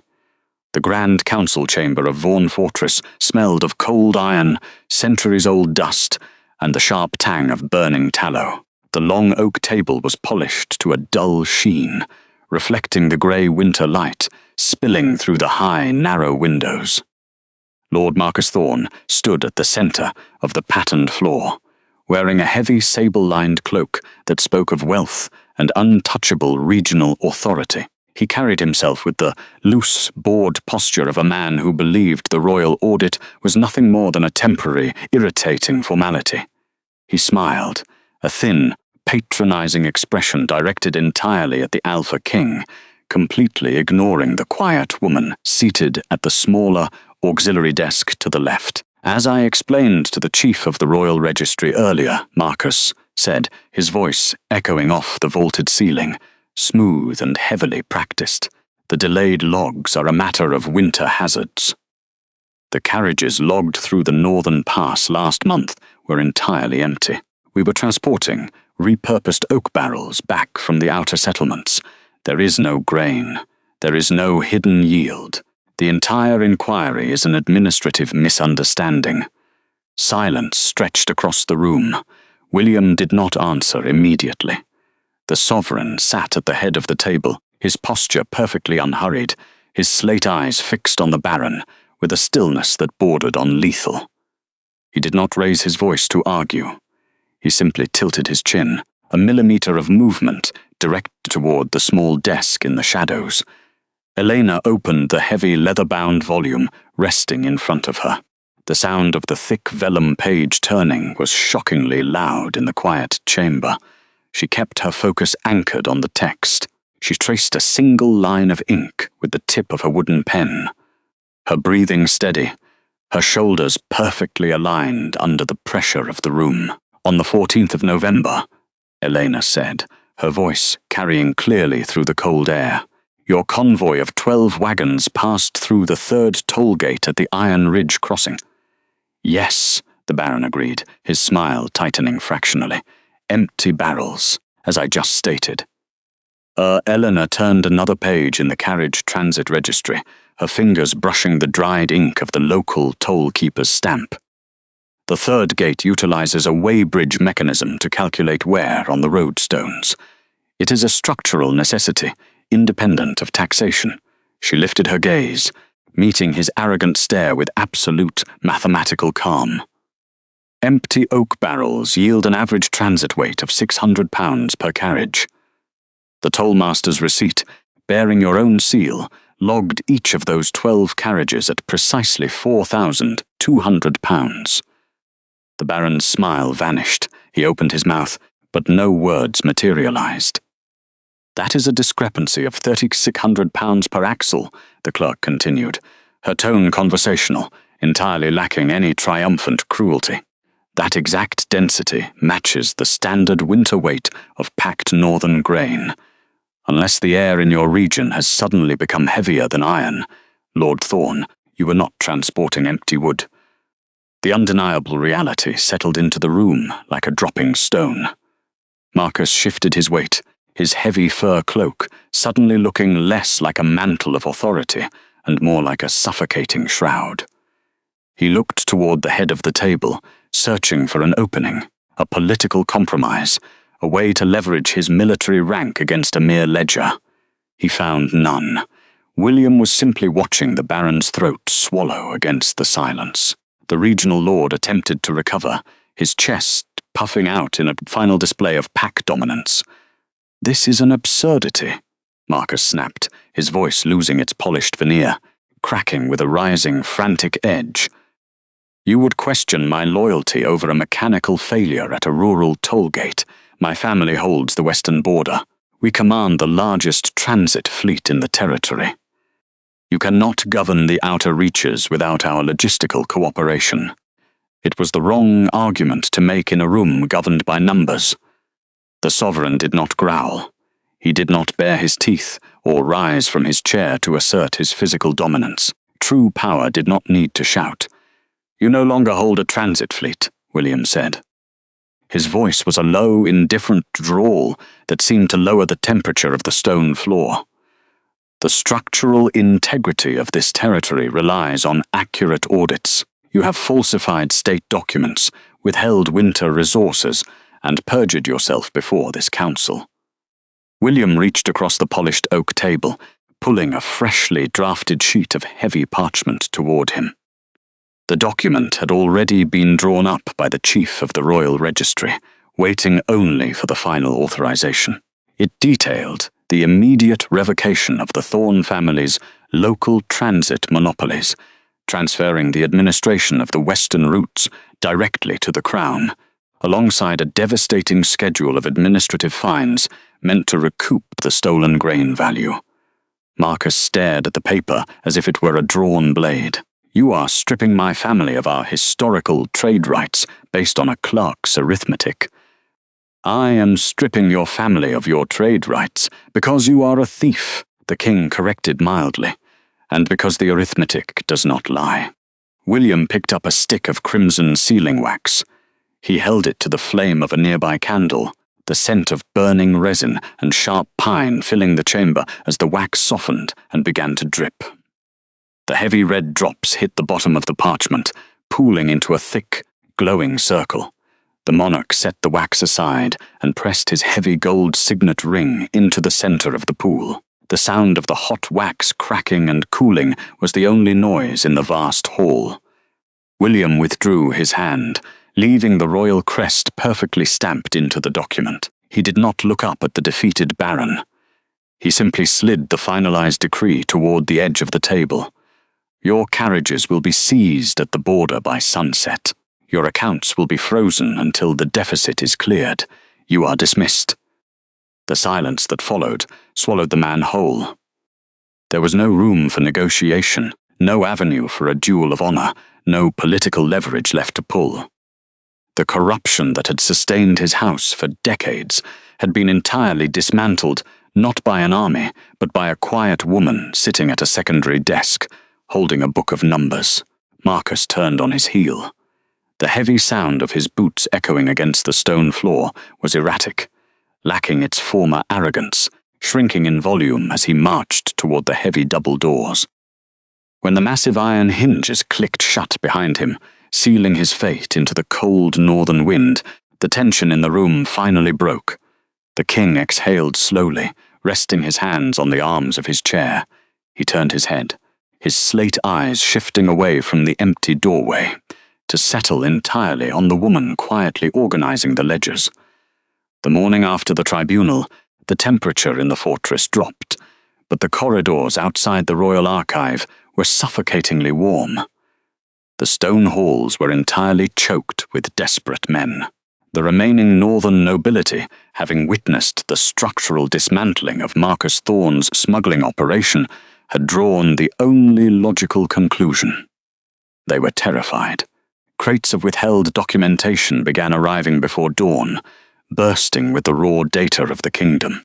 The grand council chamber of Vaughan Fortress smelled of cold iron, centuries-old dust, and the sharp tang of burning tallow. The long oak table was polished to a dull sheen, reflecting the grey winter light, spilling through the high, narrow windows. Lord Marcus Thorn stood at the centre of the patterned floor, wearing a heavy sable-lined cloak that spoke of wealth and untouchable regional authority. He carried himself with the loose, bored posture of a man who believed the royal audit was nothing more than a temporary, irritating formality. He smiled, a thin, patronizing expression directed entirely at the Alpha King, completely ignoring the quiet woman seated at the smaller, auxiliary desk to the left. "As I explained to the chief of the Royal Registry earlier," Marcus said, his voice echoing off the vaulted ceiling, smooth and heavily practiced, "the delayed logs are a matter of winter hazards." The carriages logged through the northern pass last month were entirely empty. We were transporting repurposed oak barrels back from the outer settlements. There is no grain. There is no hidden yield. The entire inquiry is an administrative misunderstanding. Silence stretched across the room. William did not answer immediately. The sovereign sat at the head of the table, his posture perfectly unhurried, his slate eyes fixed on the Baron, with a stillness that bordered on lethal. He did not raise his voice to argue. He simply tilted his chin, a millimeter of movement directed toward the small desk in the shadows. Elena opened the heavy leather-bound volume resting in front of her. The sound of the thick vellum page turning was shockingly loud in the quiet chamber. She kept her focus anchored on the text. She traced a single line of ink with the tip of her wooden pen. Her breathing steady, her shoulders perfectly aligned under the pressure of the room. "On the 14th of November, Elena said, her voice carrying clearly through the cold air, "your convoy of 12 wagons passed through the 3rd toll gate at the Iron Ridge crossing." "Yes," the Baron agreed, his smile tightening fractionally. "Empty barrels, as I just stated." Eleanor turned another page in the carriage transit registry, her fingers brushing the dried ink of the local toll-keeper's stamp. "The 3rd gate utilizes a weighbridge mechanism to calculate wear on the roadstones. It is a structural necessity, independent of taxation." She lifted her gaze, meeting his arrogant stare with absolute mathematical calm. "Empty oak barrels yield an average transit weight of 600 pounds per carriage. The tollmaster's receipt, bearing your own seal, logged each of those 12 carriages at precisely 4,200 pounds. The Baron's smile vanished. He opened his mouth, but no words materialized. "That is a discrepancy of 3,600 pounds per axle," the clerk continued, her tone conversational, entirely lacking any triumphant cruelty. "That exact density matches the standard winter weight of packed northern grain. Unless the air in your region has suddenly become heavier than iron, Lord Thorn, you were not transporting empty wood." The undeniable reality settled into the room like a dropping stone. Marcus shifted his weight, his heavy fur cloak suddenly looking less like a mantle of authority and more like a suffocating shroud. He looked toward the head of the table, searching for an opening, a political compromise, a way to leverage his military rank against a mere ledger. He found none. William was simply watching the Baron's throat swallow against the silence. The regional lord attempted to recover, his chest puffing out in a final display of pack dominance. "This is an absurdity," Marcus snapped, his voice losing its polished veneer, cracking with a rising, frantic edge. You would question my loyalty over a mechanical failure at a rural toll gate. My family holds the western border. We command the largest transit fleet in the territory. You cannot govern the outer reaches without our logistical cooperation. It was the wrong argument to make in a room governed by numbers. The sovereign did not growl. He did not bare his teeth or rise from his chair to assert his physical dominance. True power did not need to shout. "You no longer hold a transit fleet," William said. His voice was a low, indifferent drawl that seemed to lower the temperature of the stone floor. The structural integrity of this territory relies on accurate audits. You have falsified state documents, withheld winter resources, and perjured yourself before this council. William reached across the polished oak table, pulling a freshly drafted sheet of heavy parchment toward him. The document had already been drawn up by the chief of the royal registry, waiting only for the final authorization. It detailed the immediate revocation of the Thorne family's local transit monopolies, transferring the administration of the western routes directly to the Crown, alongside a devastating schedule of administrative fines meant to recoup the stolen grain value. Marcus stared at the paper as if it were a drawn blade. "You are stripping my family of our historical trade rights based on a clerk's arithmetic." "I am stripping your family of your trade rights because you are a thief," the king corrected mildly, "and because the arithmetic does not lie." William picked up a stick of crimson sealing wax. He held it to the flame of a nearby candle, the scent of burning resin and sharp pine filling the chamber as the wax softened and began to drip. The heavy red drops hit the bottom of the parchment, pooling into a thick, glowing circle. The monarch set the wax aside and pressed his heavy gold signet ring into the center of the pool. The sound of the hot wax cracking and cooling was the only noise in the vast hall. William withdrew his hand, leaving the royal crest perfectly stamped into the document. He did not look up at the defeated baron. He simply slid the finalized decree toward the edge of the table. "Your carriages will be seized at the border by sunset. Your accounts will be frozen until the deficit is cleared. You are dismissed." The silence that followed swallowed the man whole. There was no room for negotiation, no avenue for a duel of honor, no political leverage left to pull. The corruption that had sustained his house for decades had been entirely dismantled, not by an army, but by a quiet woman sitting at a secondary desk, holding a book of numbers. Marcus turned on his heel. The heavy sound of his boots echoing against the stone floor was erratic, lacking its former arrogance, shrinking in volume as he marched toward the heavy double doors. When the massive iron hinges clicked shut behind him, sealing his fate into the cold northern wind, the tension in the room finally broke. The king exhaled slowly, resting his hands on the arms of his chair. He turned his head, his slate eyes shifting away from the empty doorway, to settle entirely on the woman quietly organizing the ledgers. The morning after the tribunal, the temperature in the fortress dropped, but the corridors outside the royal archive were suffocatingly warm. The stone halls were entirely choked with desperate men. The remaining northern nobility, having witnessed the structural dismantling of Marcus Thorne's smuggling operation, had drawn the only logical conclusion. They were terrified. Crates of withheld documentation began arriving before dawn, bursting with the raw data of the kingdom.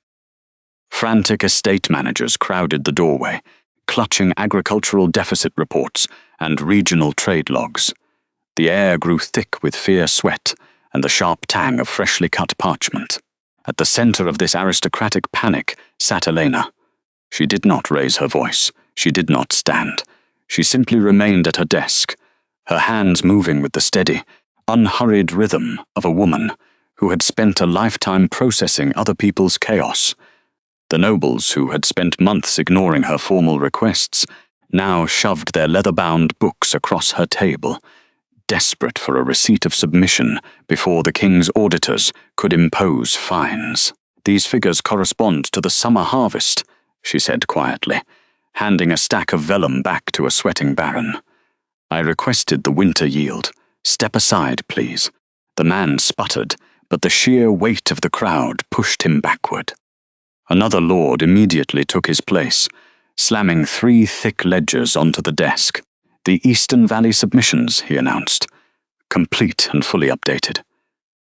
Frantic estate managers crowded the doorway, clutching agricultural deficit reports and regional trade logs. The air grew thick with fierce sweat and the sharp tang of freshly cut parchment. At the center of this aristocratic panic sat Elena. She did not raise her voice. She did not stand. She simply remained at her desk, her hands moving with the steady, unhurried rhythm of a woman who had spent a lifetime processing other people's chaos. The nobles, who had spent months ignoring her formal requests, now shoved their leather-bound books across her table, desperate for a receipt of submission before the king's auditors could impose fines. "These figures correspond to the summer harvest," she said quietly, handing a stack of vellum back to a sweating baron. I requested the winter yield. Step aside, please. The man sputtered, but the sheer weight of the crowd pushed him backward. Another lord immediately took his place, slamming 3 thick ledgers onto the desk. The Eastern Valley submissions, he announced, complete and fully updated.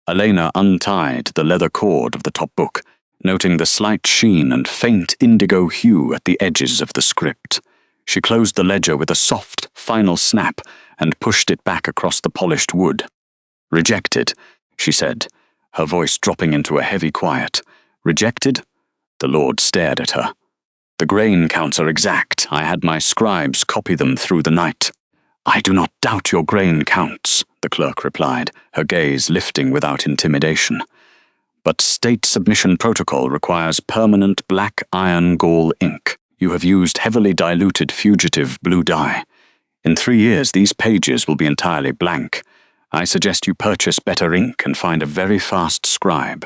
Elena untied the leather cord of the top book, noting the slight sheen and faint indigo hue at the edges of the script. She closed the ledger with a soft, final snap and pushed it back across the polished wood. "Rejected," she said, her voice dropping into a heavy quiet. "Rejected?" The Lord stared at her. "The grain counts are exact. I had my scribes copy them through the night." "I do not doubt your grain counts," the clerk replied, her gaze lifting without intimidation. "But state submission protocol requires permanent black iron gall ink. You have used heavily diluted fugitive blue dye. In 3 years, these pages will be entirely blank. I suggest you purchase better ink and find a very fast scribe."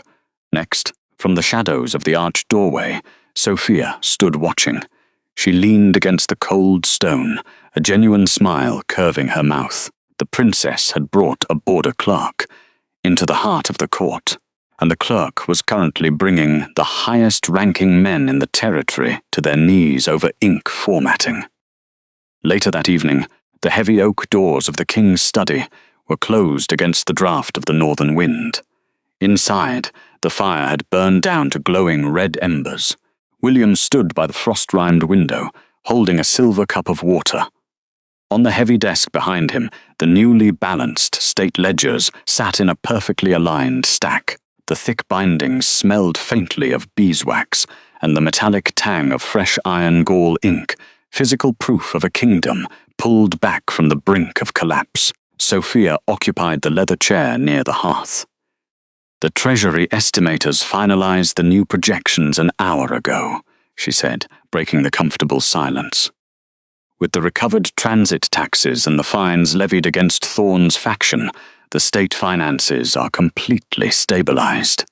Next, from the shadows of the arched doorway, Sophia stood watching. She leaned against the cold stone, a genuine smile curving her mouth. The princess had brought a border clerk into the heart of the court, and the clerk was currently bringing the highest-ranking men in the territory to their knees over ink formatting. Later that evening, the heavy oak doors of the king's study were closed against the draught of the northern wind. Inside, the fire had burned down to glowing red embers. William stood by the frost-rimed window, holding a silver cup of water. On the heavy desk behind him, the newly balanced state ledgers sat in a perfectly aligned stack. The thick bindings smelled faintly of beeswax, and the metallic tang of fresh iron gall ink, physical proof of a kingdom pulled back from the brink of collapse. Sophia occupied the leather chair near the hearth. "The Treasury estimators finalized the new projections an hour ago," she said, breaking the comfortable silence. "With the recovered transit taxes and the fines levied against Thorne's faction, the state finances are completely stabilized."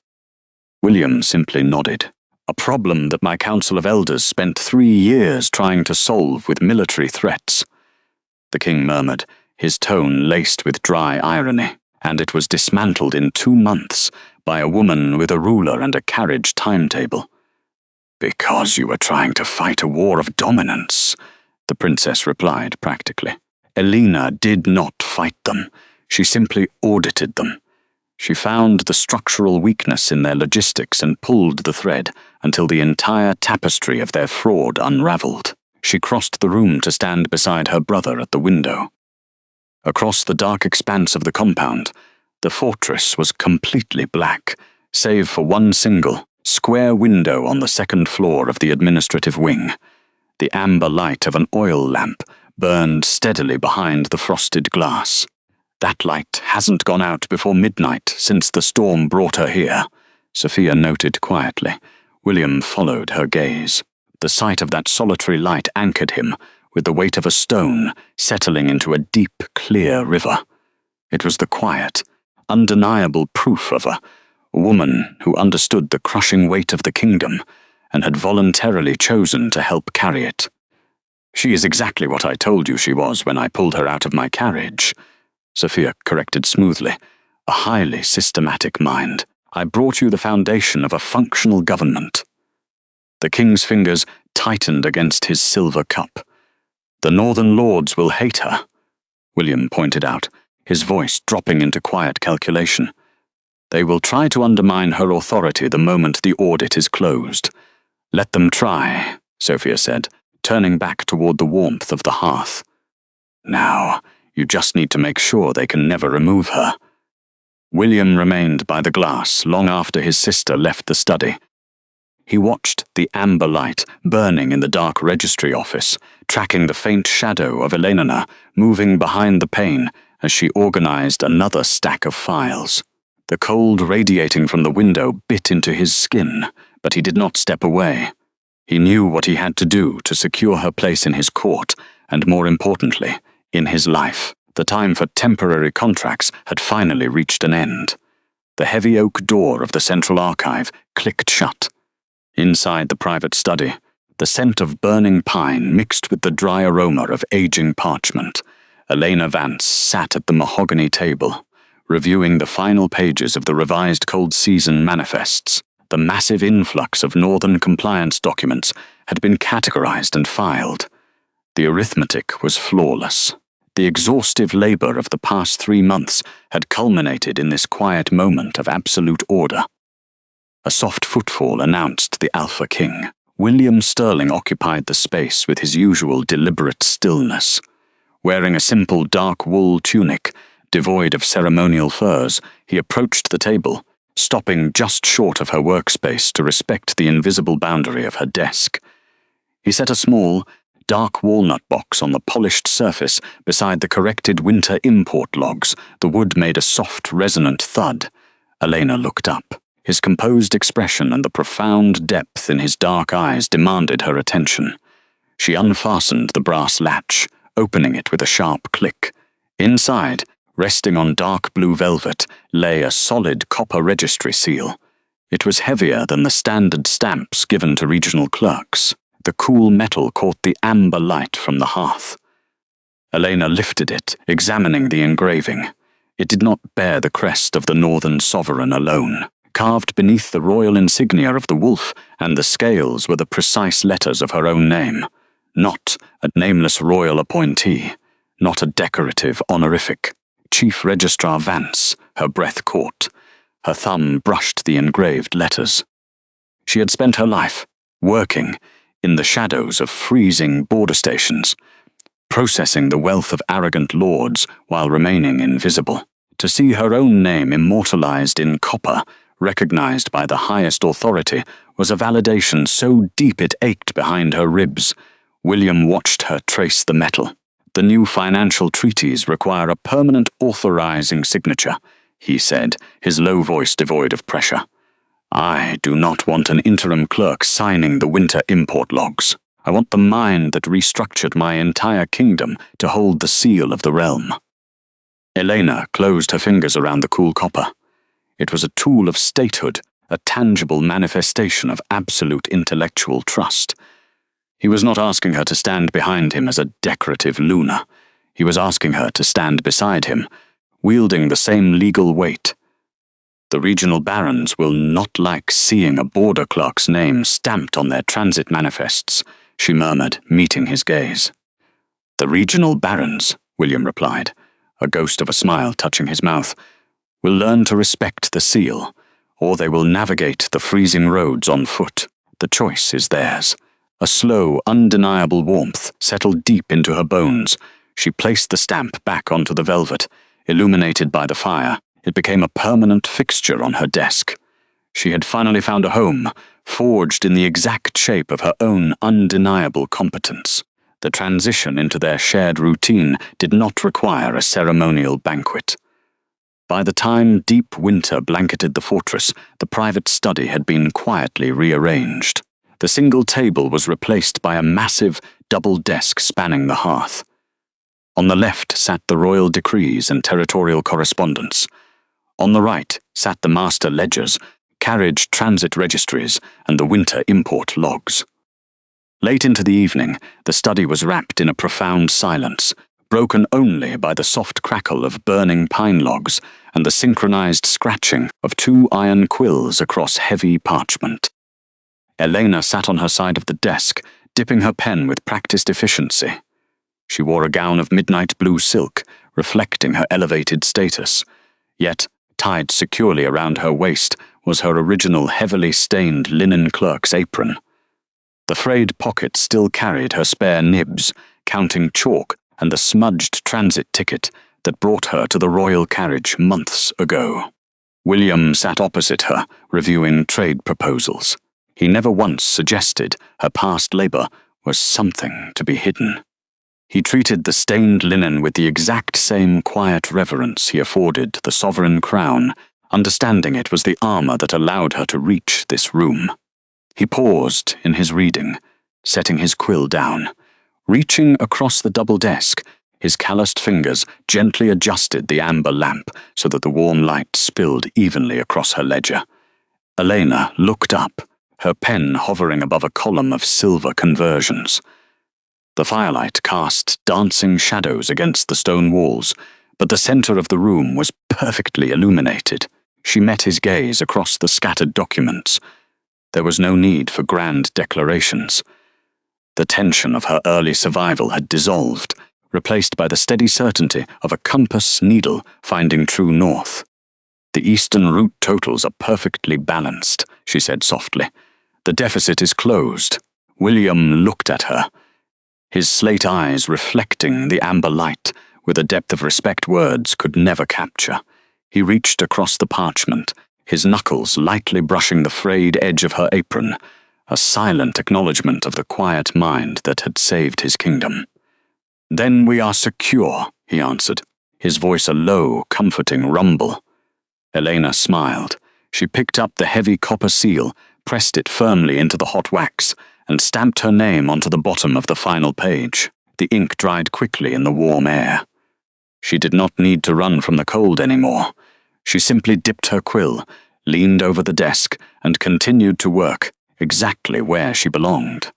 William simply nodded. "A problem that my Council of Elders spent 3 years trying to solve with military threats." The king murmured, his tone laced with dry irony. "And it was dismantled in 2 months by a woman with a ruler and a carriage timetable." "Because you were trying to fight a war of dominance," the princess replied practically. "Elena did not fight them. She simply audited them. She found the structural weakness in their logistics and pulled the thread until the entire tapestry of their fraud unraveled." She crossed the room to stand beside her brother at the window. Across the dark expanse of the compound, the fortress was completely black, save for one single, square window on the 2nd floor of the administrative wing. The amber light of an oil lamp burned steadily behind the frosted glass. "That light hasn't gone out before midnight since the storm brought her here," Sophia noted quietly. William followed her gaze. The sight of that solitary light anchored him, with the weight of a stone settling into a deep, clear river. It was the quiet, undeniable proof of a woman who understood the crushing weight of the kingdom and had voluntarily chosen to help carry it. "She is exactly what I told you she was when I pulled her out of my carriage," Sophia corrected smoothly. "A highly systematic mind. I brought you the foundation of a functional government." The king's fingers tightened against his silver cup. "The northern lords will hate her," William pointed out, his voice dropping into quiet calculation. "They will try to undermine her authority the moment the audit is closed." "Let them try," Sophia said, turning back toward the warmth of the hearth. "Now, you just need to make sure they can never remove her." William remained by the glass long after his sister left the study. He watched the amber light burning in the dark registry office, tracking the faint shadow of Elena moving behind the pane as she organized another stack of files. The cold radiating from the window bit into his skin, but he did not step away. He knew what he had to do to secure her place in his court, and more importantly, in his life. The time for temporary contracts had finally reached an end. The heavy oak door of the central archive clicked shut. Inside the private study, the scent of burning pine mixed with the dry aroma of aging parchment. Elena Vance sat at the mahogany table, reviewing the final pages of the revised Cold Season manifests. The massive influx of Northern compliance documents had been categorized and filed. The arithmetic was flawless. The exhaustive labor of the past 3 months had culminated in this quiet moment of absolute order. A soft footfall announced the Alpha King. William Sterling occupied the space with his usual deliberate stillness. Wearing a simple dark wool tunic, devoid of ceremonial furs, he approached the table, stopping just short of her workspace to respect the invisible boundary of her desk. He set a small, dark walnut box on the polished surface beside the corrected winter import logs. The wood made a soft, resonant thud. Elena looked up. His composed expression and the profound depth in his dark eyes demanded her attention. She unfastened the brass latch, opening it with a sharp click. Inside, resting on dark blue velvet, lay a solid copper registry seal. It was heavier than the standard stamps given to regional clerks. The cool metal caught the amber light from the hearth. Elena lifted it, examining the engraving. It did not bear the crest of the Northern sovereign alone. Carved beneath the royal insignia of the wolf and the scales were the precise letters of her own name. Not a nameless royal appointee, not a decorative honorific. Chief Registrar Vance, her breath caught. Her thumb brushed the engraved letters. She had spent her life working in the shadows of freezing border stations, processing the wealth of arrogant lords while remaining invisible. To see her own name immortalized in copper, recognized by the highest authority, was a validation so deep it ached behind her ribs. William watched her trace the metal. The new financial treaties require a permanent authorizing signature, he said, his low voice devoid of pressure. I do not want an interim clerk signing the winter import logs. I want the mind that restructured my entire kingdom to hold the seal of the realm. Elena closed her fingers around the cool copper. It was a tool of statehood, a tangible manifestation of absolute intellectual trust. He was not asking her to stand behind him as a decorative Luna. He was asking her to stand beside him, wielding the same legal weight. The regional barons will not like seeing a border clerk's name stamped on their transit manifests, she murmured, meeting his gaze. The regional barons, William replied, a ghost of a smile touching his mouth, will learn to respect the seal, or they will navigate the freezing roads on foot. The choice is theirs. A slow, undeniable warmth settled deep into her bones. She placed the stamp back onto the velvet, illuminated by the fire. It became a permanent fixture on her desk. She had finally found a home, forged in the exact shape of her own undeniable competence. The transition into their shared routine did not require a ceremonial banquet. By the time deep winter blanketed the fortress, the private study had been quietly rearranged. The single table was replaced by a massive double desk spanning the hearth. On the left sat the royal decrees and territorial correspondence. On the right sat the master ledgers, carriage transit registries, and the winter import logs. Late into the evening, the study was wrapped in a profound silence, broken only by the soft crackle of burning pine logs and the synchronized scratching of 2 iron quills across heavy parchment. Elena sat on her side of the desk, dipping her pen with practiced efficiency. She wore a gown of midnight blue silk, reflecting her elevated status, yet tied securely around her waist was her original heavily stained linen clerk's apron. The frayed pocket still carried her spare nibs, counting chalk and the smudged transit ticket that brought her to the royal carriage months ago. William sat opposite her, reviewing trade proposals. He never once suggested her past labor was something to be hidden. He treated the stained linen with the exact same quiet reverence he afforded the sovereign crown, understanding it was the armor that allowed her to reach this room. He paused in his reading, setting his quill down. Reaching across the double desk, his calloused fingers gently adjusted the amber lamp so that the warm light spilled evenly across her ledger. Elena looked up, her pen hovering above a column of silver conversions. The firelight cast dancing shadows against the stone walls, but the center of the room was perfectly illuminated. She met his gaze across the scattered documents. There was no need for grand declarations. The tension of her early survival had dissolved, replaced by the steady certainty of a compass needle finding true north. "The eastern route totals are perfectly balanced," she said softly. "The deficit is closed." William looked at her, his slate eyes reflecting the amber light with a depth of respect words could never capture. He reached across the parchment, his knuckles lightly brushing the frayed edge of her apron, a silent acknowledgement of the quiet mind that had saved his kingdom. "Then we are secure," he answered, his voice a low, comforting rumble. Elena smiled. She picked up the heavy copper seal, pressed it firmly into the hot wax, and stamped her name onto the bottom of the final page. The ink dried quickly in the warm air. She did not need to run from the cold anymore. She simply dipped her quill, leaned over the desk, and continued to work exactly where she belonged.